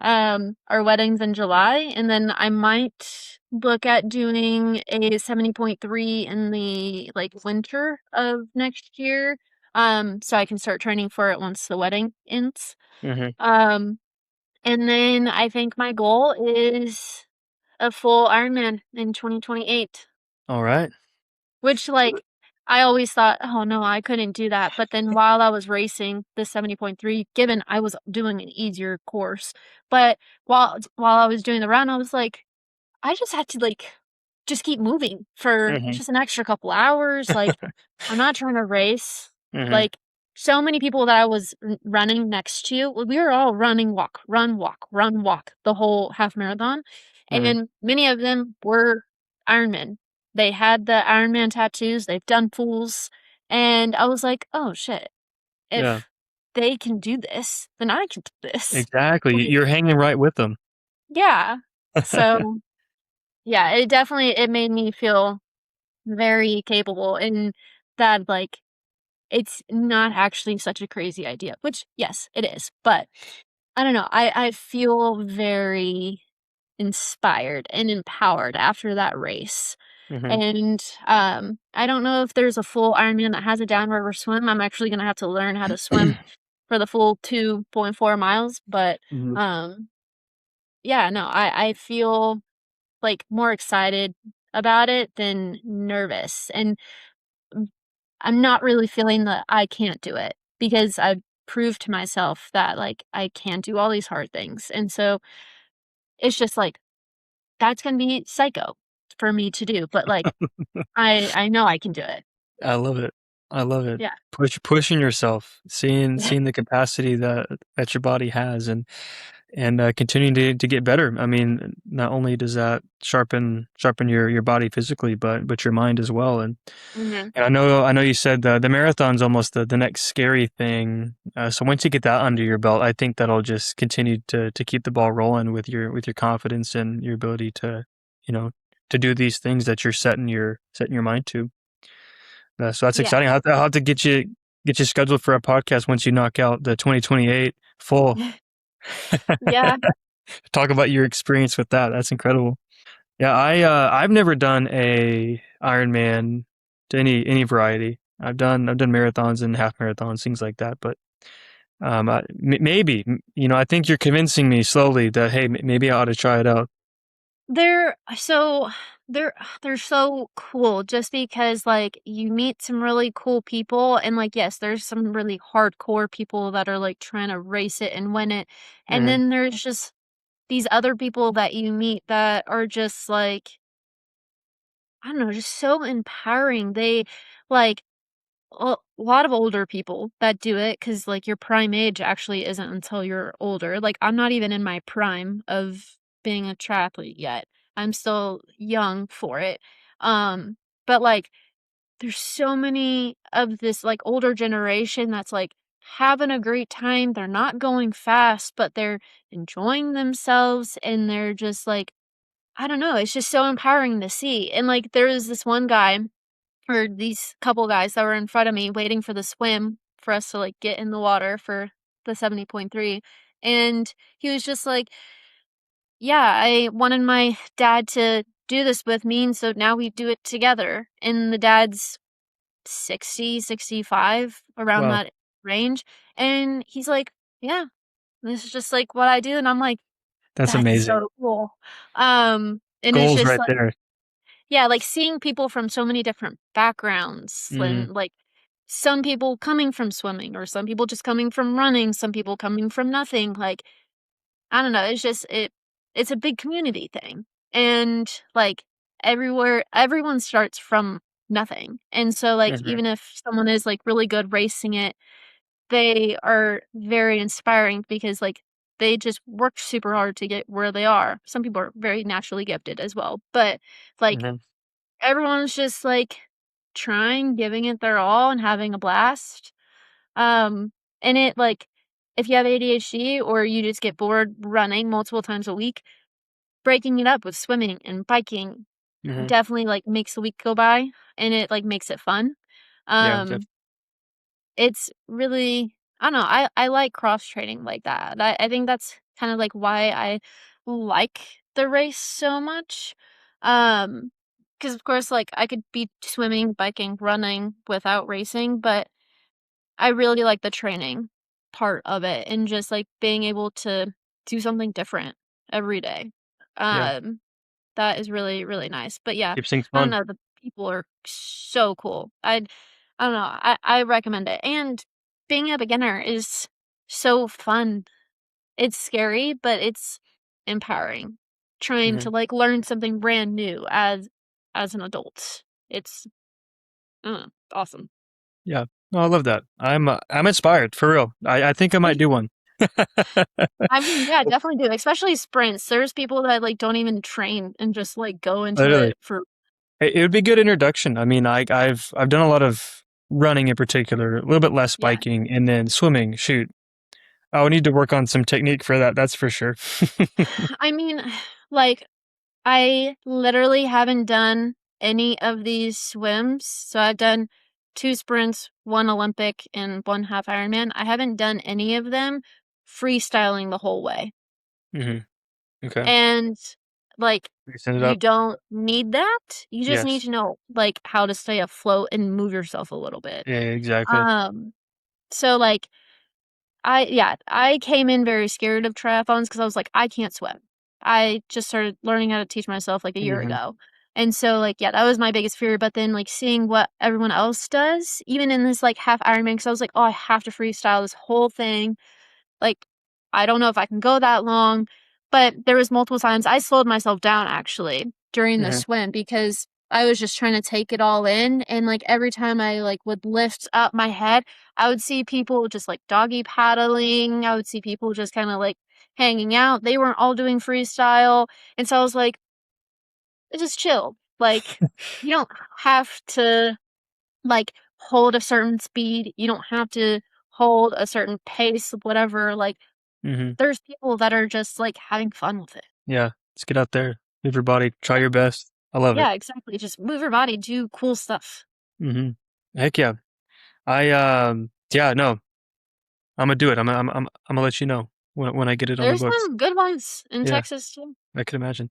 Our wedding's in July, and then I might look at doing a 70.3 in the, like, winter of next year, so I can start training for it once the wedding ends. Hmm. Um and then I think my goal is a full Ironman in 2028. All right. which, like, I always thought, "Oh, no, I couldn't do that." But then while I was racing the 70.3, given I was doing an easier course, but while I was doing the run, I was like, I just had to, like, just keep moving for Mhm. just an extra couple hours, like, I'm not trying to race. Mhm. Like, so many people that I was running next to, we were all running, walk, run, walk the whole half marathon, Mhm. and many of them were Ironman. They had the Ironman tattoos, they've done pools, and I was like, "Oh, shit. Yeah. If they can do this, then I can do this." Exactly. Like, You're hanging right with them. yeah. So, yeah, it made me feel very capable and that, like, it's not actually such a crazy idea, which, yes, it is, but I don't know, I feel very inspired and empowered after that race, Mhm. and, I don't know if there's a full Ironman that has a downriver swim. I'm actually gonna have to learn how to swim for the full 2.4 miles, but, Mhm. um, yeah, no, I feel, like, more excited about it than nervous, and I'm not really feeling that I can't do it because I've proved to myself that, like, I can do all these hard things, and so it's just, like, that's gonna be psycho for me to do, but, like, I know I can do it. I love it. I love it. Yeah. Pushing yourself, seeing the capacity that your body has, and continuing to get better. I mean, not only does that sharpen your body physically, but your mind as well. Mhm. And I know you said the marathon's almost the next scary thing. So once you get that under your belt, I think that'll just continue to keep the ball rolling with your confidence and your ability to, you know, to do these things that you're setting your mind to. So that's Yeah. exciting. I'll have to get you scheduled for a podcast once you knock out the 2028 full. Yeah. Talk about your experience with that. That's incredible. Yeah, I've never done a Ironman to any variety. I've done marathons and half marathons, things like that. But maybe I think you're convincing me slowly that hey, maybe I ought to try it out. They're so they're they're so cool just because, like, you meet some really cool people and, like, yes, there's some really hardcore people that are, like, trying to race it and win it, and Hmm. then there's just these other people that you meet that are just, like, I don't know, just so empowering. They like, a lot of older people that do it because, like, your prime age actually isn't until you're older. Like, I'm not even in my prime of being a triathlete yet. I'm still young for it. But, like, there's so many of this, like, older generation that's, like, having a great time. They're not going fast, but they're enjoying themselves, and they're just, like, I don't know, it's just so empowering to see. And, like, there was this one guy or these couple guys that were in front of me waiting for the swim for us to, like, get in the water for the 70.3, and he was just like, "Yeah, I wanted my dad to do this with me, and so now we do it together." And the dad's 60, 65, around Wow, that range, and he's like, "Yeah, this is just, like, what I do," and I'm like, that's "That's amazing. so cool." And it's Goals just right like, there. yeah, like, seeing people from so many different backgrounds Hmm. and, like, some people coming from swimming or some people just coming from running, some people coming from nothing, like, I don't know, it's just it's a big community thing, and, like, everyone starts from nothing, and so, like, Hmm. even if someone is, like, really good racing it, they are very inspiring because, like, they just worked super hard to get where they are. Some people are very naturally gifted as well, but, like, Hmm. everyone's just, like, trying, giving it their all, and having a blast. Um, and it, like, if you have ADHD or you just get bored running multiple times a week, breaking it up with swimming and biking Hmm. definitely, like, makes the week go by, and it, like, makes it fun. Yeah, Um, it's really I don't know, I like cross training like that. I think that's kind of, like, why I like the race so much. Because of course, like, I could be swimming, biking, running without racing, but I really like the training part of it and just, like, being able to do something different every day. yeah. Um, that is really, really nice. But yeah, Keeps things I don't fun. know, people are so cool. I don't know. I recommend it. And being a beginner is so fun. It's scary, but it's empowering. Trying Hmm. to like learn something brand new as an adult. It's awesome. Yeah. No, I love that. I'm inspired for real. I think I might do one. I mean, yeah, definitely do. Especially sprints. There's people that like don't even train and just like go into Literally, it for it would be a good introduction. I mean, I've done a lot of running in particular, a little bit less yeah. biking, and then swimming. Shoot, I would need to work on some technique for that. That's for sure. I mean, like I literally haven't done any of these swims. So I've done 2 sprints, 1 Olympic, and 1 half Ironman. I haven't done any of them freestyling the whole way. Hmm. Okay. And, like, Send it you up. don't need that. You just need Yes. to know, like, how to stay afloat and move yourself a little bit. Yeah, exactly. Um, so, like, I came in very scared of triathlons because I was like, "I can't swim." I just started learning how to teach myself, like, a year Hmm. ago. And so, like, yeah, that was my biggest fear, but then, like, seeing what everyone else does, even in this, like, half Ironman, because I was like, "Oh, I have to freestyle this whole thing." Like, I don't know if I can go that long, but there was multiple times I slowed myself down actually during the Hmm. swim because I was just trying to take it all in, and, like, every time I, like, would lift up my head, I would see people just, like, doggy paddling, I would see people just kinda, like, hanging out, they weren't all doing freestyle, and so I was like, "Just chill." Like, you don't have to, like, hold a certain speed, you don't have to hold a certain pace, whatever, like, Hmm. there's people that are just, like, having fun with it. Yeah. Let's get out there, move your body, try your best. I love it. Yeah, exactly, just move your body, do cool stuff. Hmm. Heck yeah. Yeah, no, I'm gonna do it. I'm gonna let you know when I get it on the There's books. some good ones in Yeah, Texas too. I can imagine.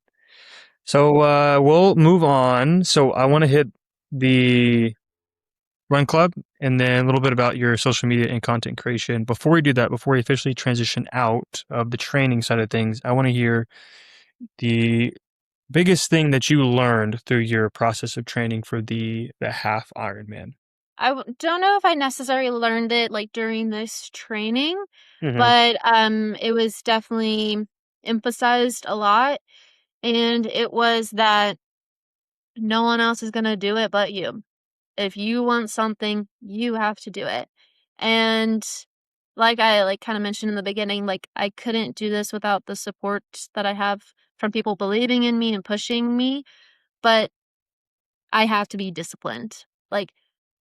So we'll move on. So I want to hit the run club and then a little bit about your social media and content creation. Before we do that, before we officially transition out of the training side of things, I want to hear the biggest thing that you learned through your process of training for the half Ironman. Don't know if I necessarily learned it, like, during this training, Mm-hmm. but, it was definitely emphasized a lot, and it was that no one else is gonna do it but you. If you want something, you have to do it. And like I like kind of mentioned in the beginning, like I couldn't do this without the support that I have from people believing in me and pushing me, but I have to be disciplined. Like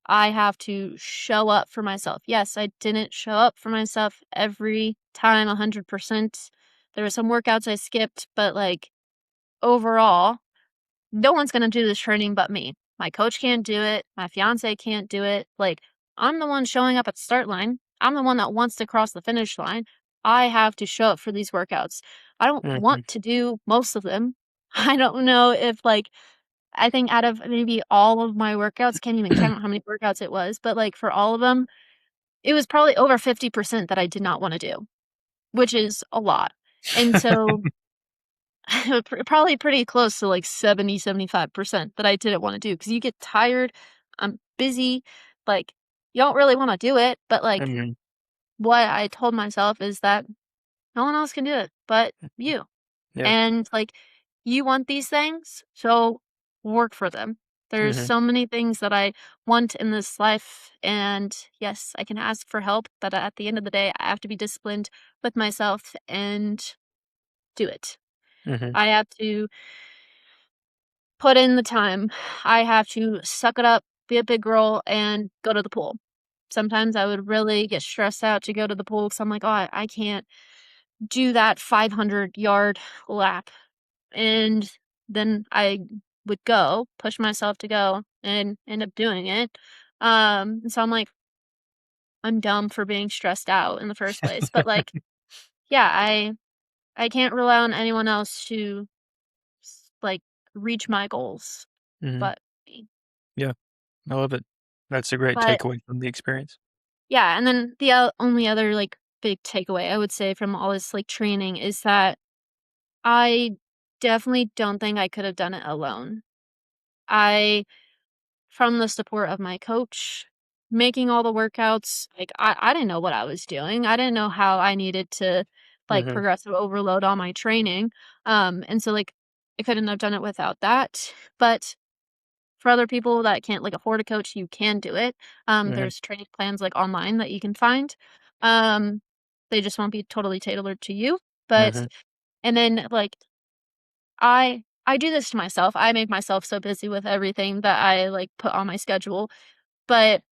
I have to show up for myself. Yes, I didn't show up for myself every time 100%. There were some workouts I skipped, but like overall, no one's gonna do this training but me. My coach can't do it. My fiance can't do it. Like, I'm the one showing up at the start line. I'm the one that wants to cross the finish line. I have to show up for these workouts. I don't Mm-hmm. want to do most of them. I don't know if, like, I think out of maybe all of my workouts, can't even count how many workouts it was, but like for all of them, it was probably over 50% that I did not want to do, which is a lot. And so probably pretty close to like 70-75% that I didn't wanna do because you get tired, I'm busy, like, you don't really wanna do it, but, like, Mm-hmm. what I told myself is that no one else can do it but you, Yeah. and, like, you want these things, so work for them. There's Mm-hmm. so many things that I want in this life, and yes, I can ask for help, but at the end of the day, I have to be disciplined with myself and do it. Mm-hmm. I have to put in the time. I have to suck it up, be a big girl, and go to the pool. Sometimes I would really get stressed out to go to the pool because I'm like, oh, I can't do that 500-yard lap. And then I would go, push myself to go, and end up doing it. And so I'm like, I'm dumb for being stressed out in the first place. But like, yeah, I can't rely on anyone else to like reach my goals, Mm-hmm. but me. Yeah, I love it. That's a great But takeaway from the experience. yeah, and then the only other, like, big takeaway I would say from all this, like, training is that I definitely don't think I could have done it alone. I from the support of my coach, making all the workouts. Like I didn't know what I was doing. I didn't know how I needed to like Mhm. progressive overload on my training. And so like I couldn't have done it without that. But for other people that can't like afford a coach, you can do it. Mhm. There's training plans like online that you can find. Um, they just won't be totally tailored to you. But Mhm. and then like I do this to myself. I make myself so busy with everything that I like put on my schedule, but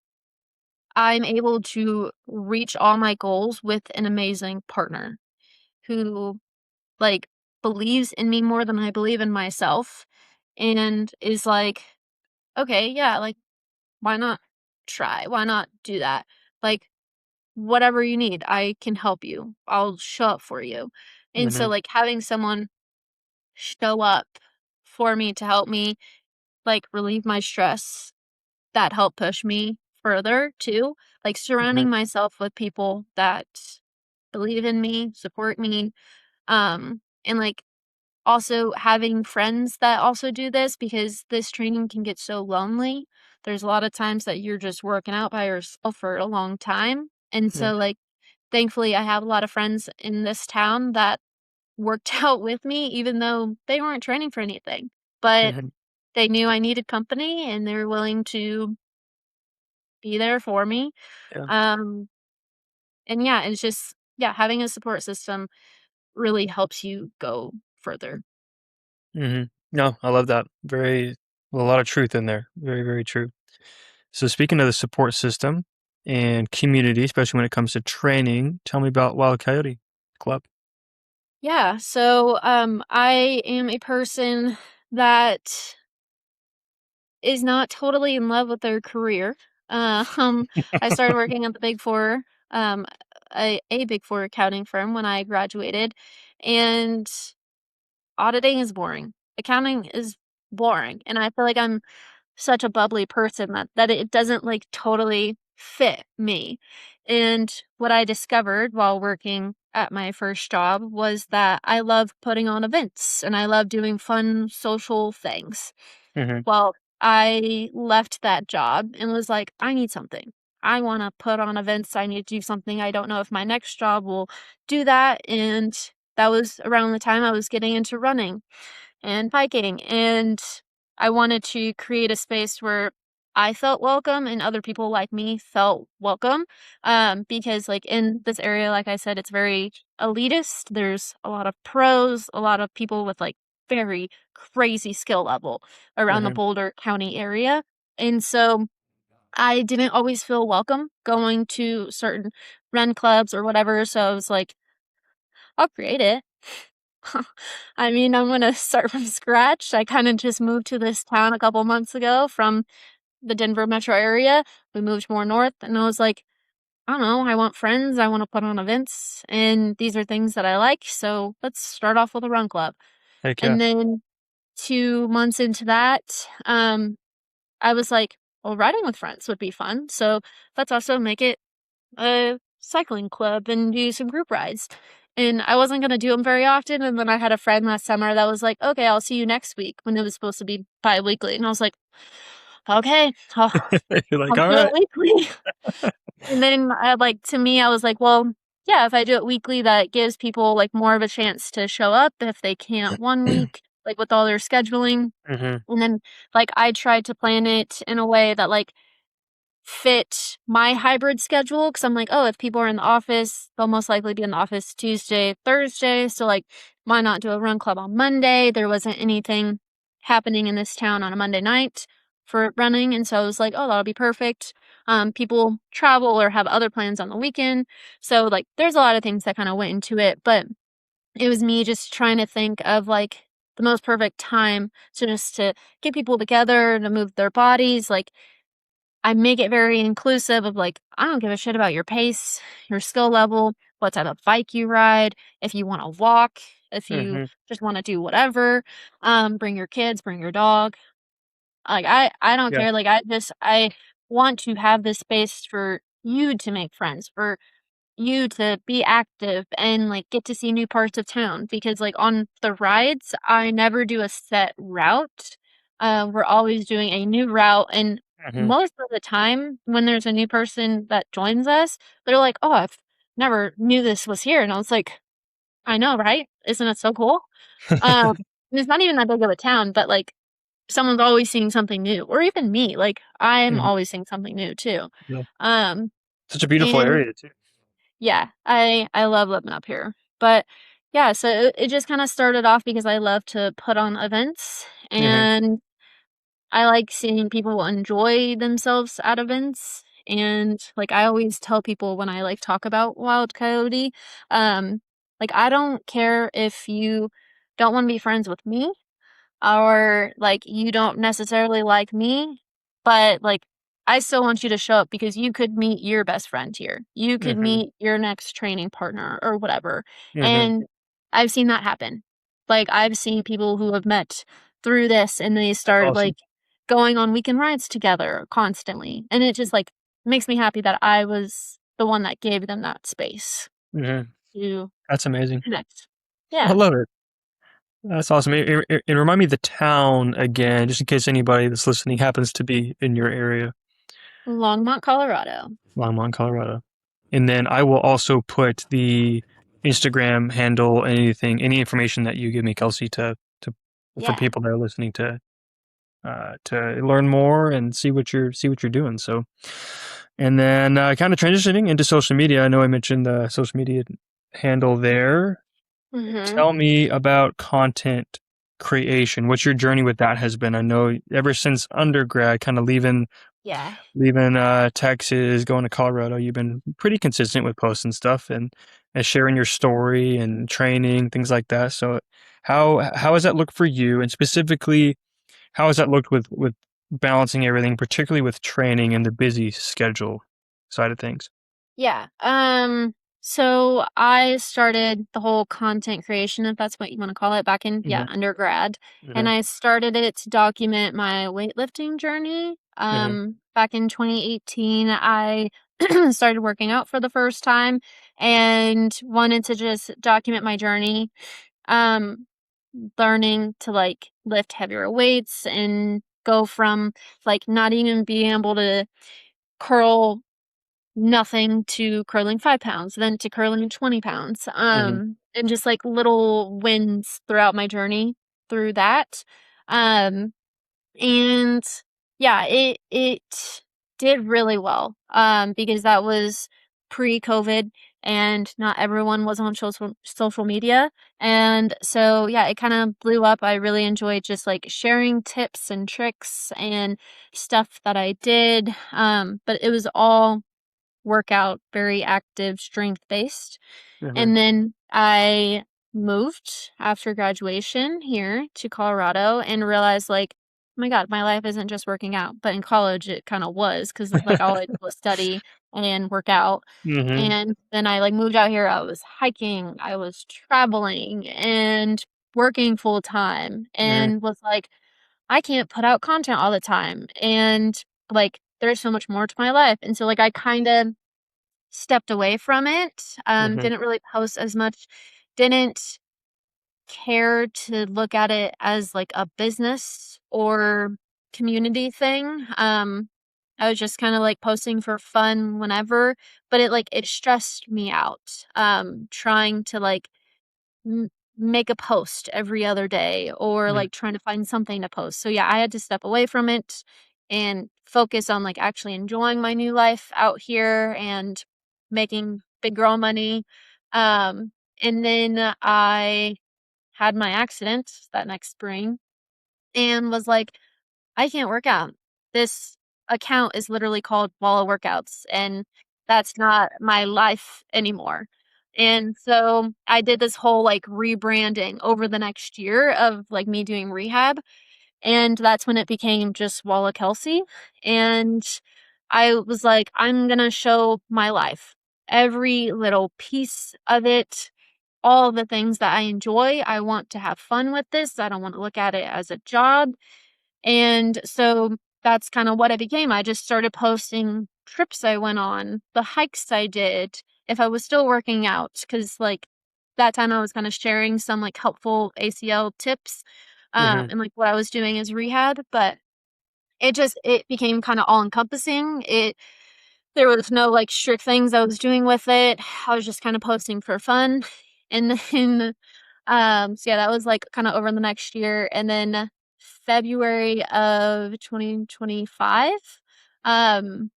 I'm able to reach all my goals with an amazing partner who like believes in me more than I believe in myself and is like, okay, yeah, like why not try? Why not do that? Like whatever you need, I can help you. I'll show up for you. And so Mhm. like having someone show up for me to help me like relieve my stress that help push me further too, like Mhm. surrounding myself with people that believe in me, support me, and like also having friends that also do this because this training can get so lonely. There's a lot of times that you're just working out by yourself for a long time. And Yeah. so like thankfully I have a lot of friends in this town that worked out with me even though they weren't training for anything. But Mhm. they knew I needed company and they were willing to be there for me. Yeah. Um, and yeah, it's just yeah, having a support system really helps you go further. Mhm. No, I love that. Very a lot of truth in there. Very, very true. So speaking of the support system and community, especially when it comes to training, tell me about Wild Coyote Club. Yeah, so I am a person that is not totally in love with their career. I started working at the Big Four, um, a Big Four accounting firm when I graduated, and auditing is boring. Accounting is boring, and I feel like I'm such a bubbly person that it doesn't like totally fit me. And what I discovered while working at my first job was that I love putting on events and I love doing fun social things. Mhm. Well, I left that job and was like, I need something. I want to put on events. I need to do something. I don't know if my next job will do that. And that was around the time I was getting into running and biking. And I wanted to create a space where I felt welcome and other people like me felt welcome. Because like in this area, like I said, it's very elitist. There's a lot of pros, a lot of people with like very crazy skill level around the Mhm. Boulder County area. And so I didn't always feel welcome going to certain run clubs or whatever. So I was like, I'll create it. I mean, I'm gonna start from scratch. I kinda just moved to this town a couple months ago from the Denver metro area. We moved more north, and I was like, I don't know, I want friends, I wanna put on events, and these are things that I like, so let's start off with a run club. Heck yeah. And then 2 months into that, I was like, well, riding with friends would be fun, so let's also make it a cycling club and do some group rides. And I wasn't gonna do them very often, and then I had a friend last summer that was like, "Okay, I'll see you next week," when it was supposed to be biweekly, and I was like, "Okay, You're like, I'll all do it right. weekly." And then like, to me, I was like, "Well, yeah, if I do it weekly, that gives people, like, more of a chance to show up if they can't one week, like, with all their scheduling." Mhm. And then, like, I tried to plan it in a way that, like, fit my hybrid schedule because I'm like, oh, if people are in the office, they'll most likely be in the office Tuesday, Thursday. So, like, why not do a run club on Monday? There wasn't anything happening in this town on a Monday night for running. And so I was like, oh, that'll be perfect. People travel or have other plans on the weekend. So, like, there's a lot of things that kind of went into it. But it was me just trying to think of like the most perfect time to just to get people together to move their bodies. Like, I make it very inclusive of like, I don't give a shit about your pace, your skill level, what type of bike you ride, if you want to walk, if you Mhm. just want to do whatever. Bring your kids, bring your dog. Like I don't Yeah. care. Like I want to have this space for you to make friends, for you to be active and like get to see new parts of town because like on the rides, I never do a set route. We're always doing a new route and Mhm. most of the time when there's a new person that joins us, they're like, "Oh, I've never knew this was here." And I was like, "I know, right? Isn't it so cool?" Um, and it's not even that big of a town, but, like, someone's always seeing something new, or even me, like, I'm Mhm. always seeing something new too. Yeah. Um, Such a beautiful and area too. yeah, I love living up here. But, yeah, so it just kinda started off because I love to put on events, Mhm. and I like seeing people enjoy themselves at events, and, like, I always tell people when I, like, talk about Wild Coyote, like, I don't care if you don't wanna be friends with me or, like, you don't necessarily like me, but, like, I still want you to show up because you could meet your best friend here. You could Mhm. meet your next training partner or whatever, Mhm. and I've seen that happen. Like, I've seen people who have met through this, and they That's start, awesome. like, going on weekend rides together constantly, and it just, like, makes me happy that I was the one that gave them that space Mhm. to That's amazing. connect. I Yeah. love it. That's awesome. And remind me the town again, just in case anybody that's listening happens to be in your area. Longmont, Colorado. Longmont, Colorado. And then I will also put the Instagram handle, anything, any information that you give me, Kelsey, to for Yeah. people that are listening to learn more and see what you're doing. So, and then kind of transitioning into social media. I know I mentioned the social media handle there. Mhm. Tell me about content creation. What's your journey with that has been? I know ever since undergrad, kind of Yeah. leaving Texas, going to Colorado, you've been pretty consistent with posting stuff and sharing your story and training, things like that. So how has that looked for you? And specifically, how has that looked with balancing everything, particularly with training and the busy schedule side of things? Yeah. So I started the whole content creation, if that's what you want to call it, back in, yeah, Hmm. undergrad. And Hmm. I started it to document my weightlifting journey. Hmm. Back in 2018, I started working out for the first time and wanted to just document my journey. Um, Learning to like lift heavier weights and go from like not even being able to curl nothing to curling 5 pounds, then to curling 20 pounds, Hmm. and just, like, little wins throughout my journey through that, um, and yeah, it did really well, because that was pre-COVID, and not everyone was on social media, and so, yeah, it kinda blew up. I really enjoyed just, like, sharing tips and tricks and stuff that I did, but it was all workout, very active, strength based. Hmm. And then I moved after graduation here to Colorado and realized like, oh my God, my life isn't just working out. But in college it kind of was because like all I did was study and work out. Hmm. And then I like moved out here. I was hiking, I was traveling and working full time Hmm. and was like, I can't put out content all the time. And like there's so much more to my life. And so like I kind of stepped away from it, Hmm. didn't really post as much, didn't care to look at it as, like, a business or community thing, I was just kinda, like, posting for fun whenever, but it stressed me out, trying to, like, m make a post every other day or, Hmm. like, trying to find something to post. So, yeah, I had to step away from it and focus on, like, actually enjoying my new life out here and making big girl money. And then I had my accident that next spring and was like, "I can't work out. This account is literally called YOLO Workouts, and that's not my life anymore." And so I did this whole like rebranding over the next year of like me doing rehab. And that's when it became just Walla Kelsey. And I was like, I'm gonna show my life. Every little piece of it, all the things that I enjoy. I want to have fun with this. I don't want to look at it as a job. And so that's kind of what it became. I just started posting trips I went on, the hikes I did, if I was still working out, because like that time I was kind of sharing some like helpful ACL tips Hmm. and like what I was doing as rehab. But it became kind of all encompassing. There was no like strict things I was doing with it. I was just kind of posting for fun. And then so yeah, that was like kind of over the next year. And then February of 2025, um,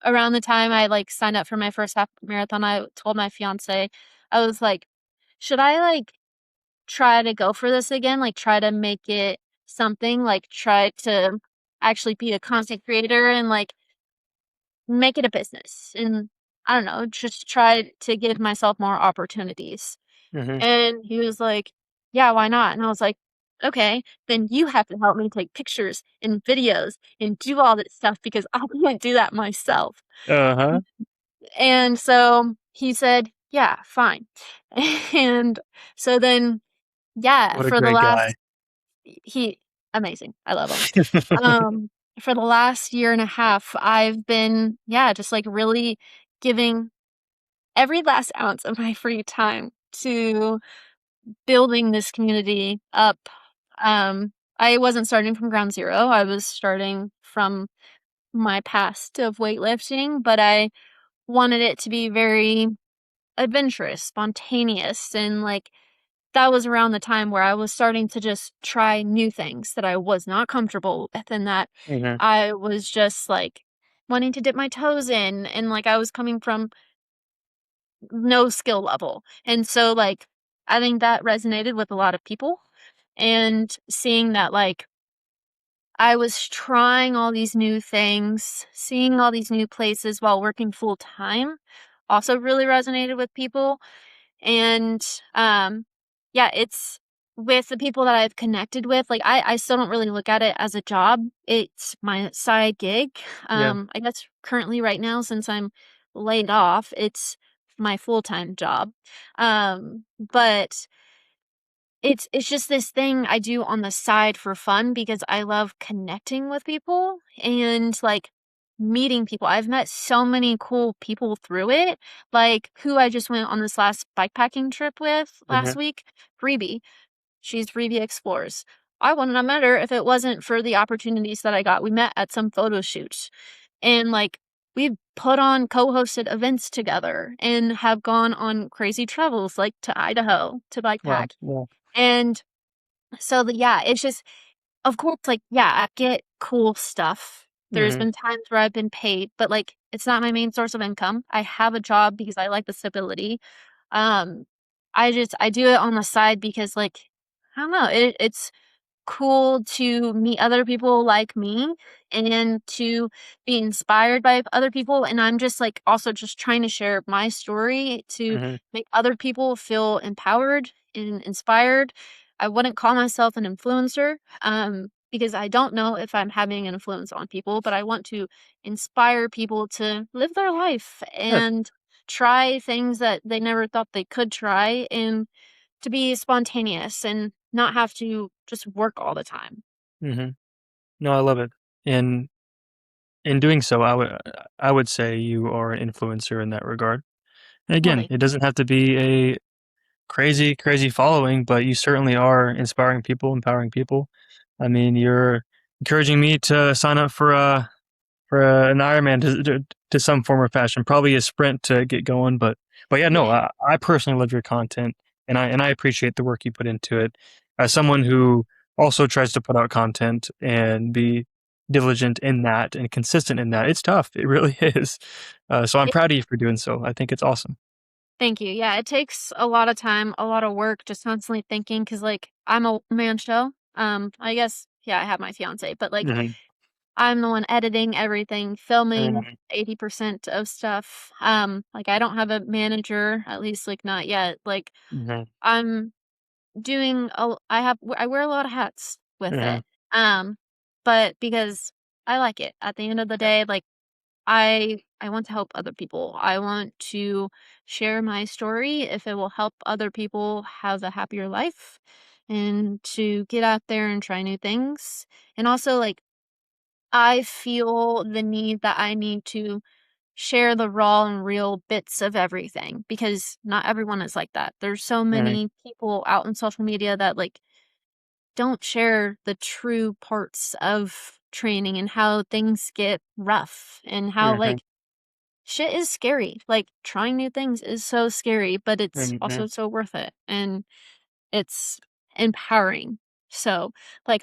around the time I like signed up for my first half marathon, I told my fiance, I was like, should I like try to go for this again? Like try to make it something, like try to actually be a content creator and like make it a business. And I don't know, just try to give myself more opportunities. Hmm. And he was like, yeah, why not? And I was like, okay, then you have to help me take pictures and videos and do all this stuff because I can't do that myself. Uh-huh. And so he said, yeah, fine. And so then, yeah, What a for the great guy. last, he, amazing. I love him. Um, for the last year and a half, I've been, yeah, just like really giving every last ounce of my free time to building this community up. I wasn't starting from ground zero. I was starting from my past of weightlifting, but I wanted it to be very adventurous, spontaneous, and like that was around the time where I was starting to just try new things that I was not comfortable with and that Hmm. I was just like wanting to dip my toes in and like I was coming from no skill level. And so like I think that resonated with a lot of people and seeing that like I was trying all these new things, seeing all these new places while working full time also really resonated with people. And yeah, it's with the people that I've connected with, like I still don't really look at it as a job. It's my side gig. Yeah. I guess currently right now since I'm laid off, it's my full-time job. But it's just this thing I do on the side for fun because I love connecting with people and, like, meeting people. I've met so many cool people through it, like, who I just went on this last bikepacking trip with Hmm. last week, Freebie. She's Freebie Explores. I wouldn't have met her if it wasn't for the opportunities that I got. We met at some photo shoots, and, like, we've put on co-hosted events together and have gone on crazy travels, like, to Idaho to Wow. bikepack. Yeah. And so yeah, it's just of course, like, yeah, I get cool stuff. There's Hmm. been times where I've been paid, but, like, it's not my main source of income. I have a job because I like the stability. Um, I do it on the side because, like, I don't know, it's cool to meet other people like me and to be inspired by other people, and I'm just, like, also just trying to share my story to Hmm. make other people feel empowered and inspired. I wouldn't call myself an influencer, because I don't know if I'm having an influence on people, but I want to inspire people to live their life Good. and try things that they never thought they could try and to be spontaneous and not have to just work all the time. Hmm. No, I love it. And in doing so, I would say you are an influencer in that regard. And Well, again, thank it doesn't have to be a crazy, crazy following, but you certainly are inspiring people, empowering people. I mean, you're encouraging me to sign up for an Ironman to some form or fashion. Probably a sprint to get going, but yeah, no, yeah. I personally love your content, and I appreciate the work you put into it. As someone who also tries to put out content and be diligent in that and consistent in that, it's tough. It really is. So I'm It, proud of you for doing so. I think it's awesome. thank you. Yeah, it takes a lot of time, a lot of work, just constantly thinking because, like, I'm a man show. I guess, yeah, I have my fiance, but like, Hmm. I'm the one editing everything, filming Hmm. 80% of stuff. Like, I don't have a manager, at least, like, not yet. Like, Hmm. I'm I wear a lot of hats with Hmm. it. Um, but because I like it. At the end of the day, like I want to help other people. I want to share my story if it will help other people have a happier life and to get out there and try new things. And also like I feel the need that I need to share the raw and real bits of everything because not everyone is like that. There's so Hmm. many people out in social media that like don't share the true parts of training and how things get rough and how Mm-hmm. like shit is scary. Like trying new things is so scary, but it's Mm-hmm. also so worth it and it's empowering. So, like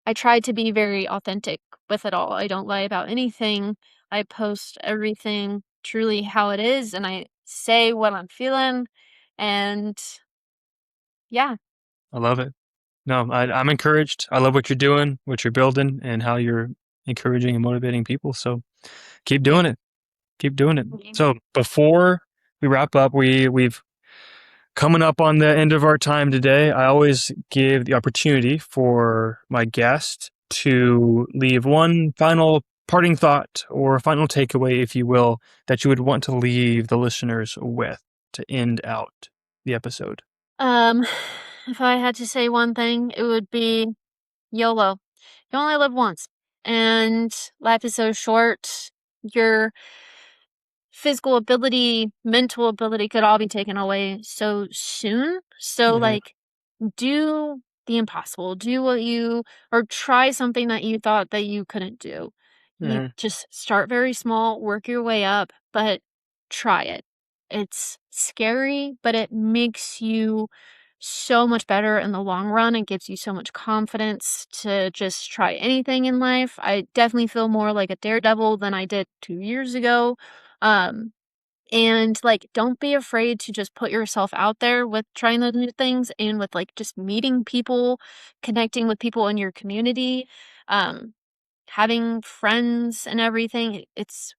I try to be very authentic with it all. I don't lie about anything. I post everything truly how it is and I say what I'm feeling and yeah. I love it. No, I'm encouraged. I love what you're doing, what you're building, and how you're encouraging and motivating people. So keep doing it. Keep doing it. Mhm. So before we wrap up, we've coming up on the end of our time today. I always give the opportunity for my guest to leave one final parting thought or final takeaway, if you will, that you would want to leave the listeners with to end out the episode. Um if I had to say one thing, it would be YOLO. You only live once and life is so short. Your physical ability, mental ability could all be taken away so soon. So, Mm-hmm. like, do the impossible. Do what you, or try something that you thought that you couldn't do. You Mm-hmm. just start very small, work your way up, but try it. It's scary, but it makes you so much better in the long run. It gives you so much confidence to just try anything in life. I definitely feel more like a daredevil than I did 2 years ago. Um, and like, don't be afraid to just put yourself out there with trying the new things and with like just meeting people, connecting with people in your community, um, having friends and everything. It's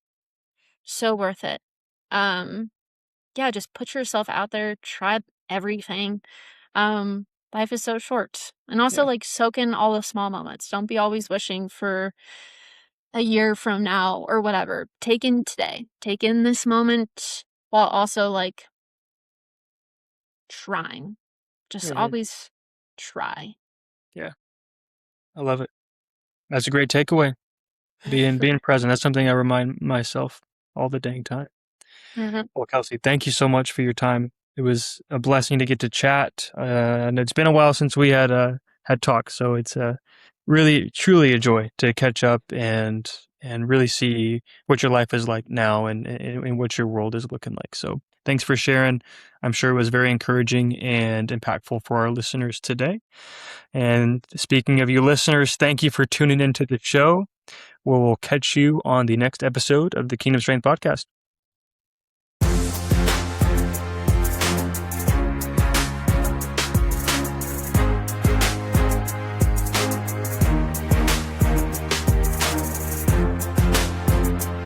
so worth it. Um, yeah, just put yourself out there, try everything. Life is so short. And also Yeah. like soak in all the small moments. Don't be always wishing for a year from now or whatever. Take in today. Take in this moment while also like trying. Just Mm-hmm. always try. Yeah. I love it. That's a great takeaway. Being present. That's something I remind myself all the dang time. Mhm. Well, Kelsey, thank you so much for your time. It was a blessing to get to chat, and it's been a while since we had talked. So it's really truly a joy to catch up and really see what your life is like now and what your world is looking like. So thanks for sharing. I'm sure it was very encouraging and impactful for our listeners today. And speaking of you listeners, thank you for tuning into the show. We'll catch you on the next episode of the Kingdom Strength podcast.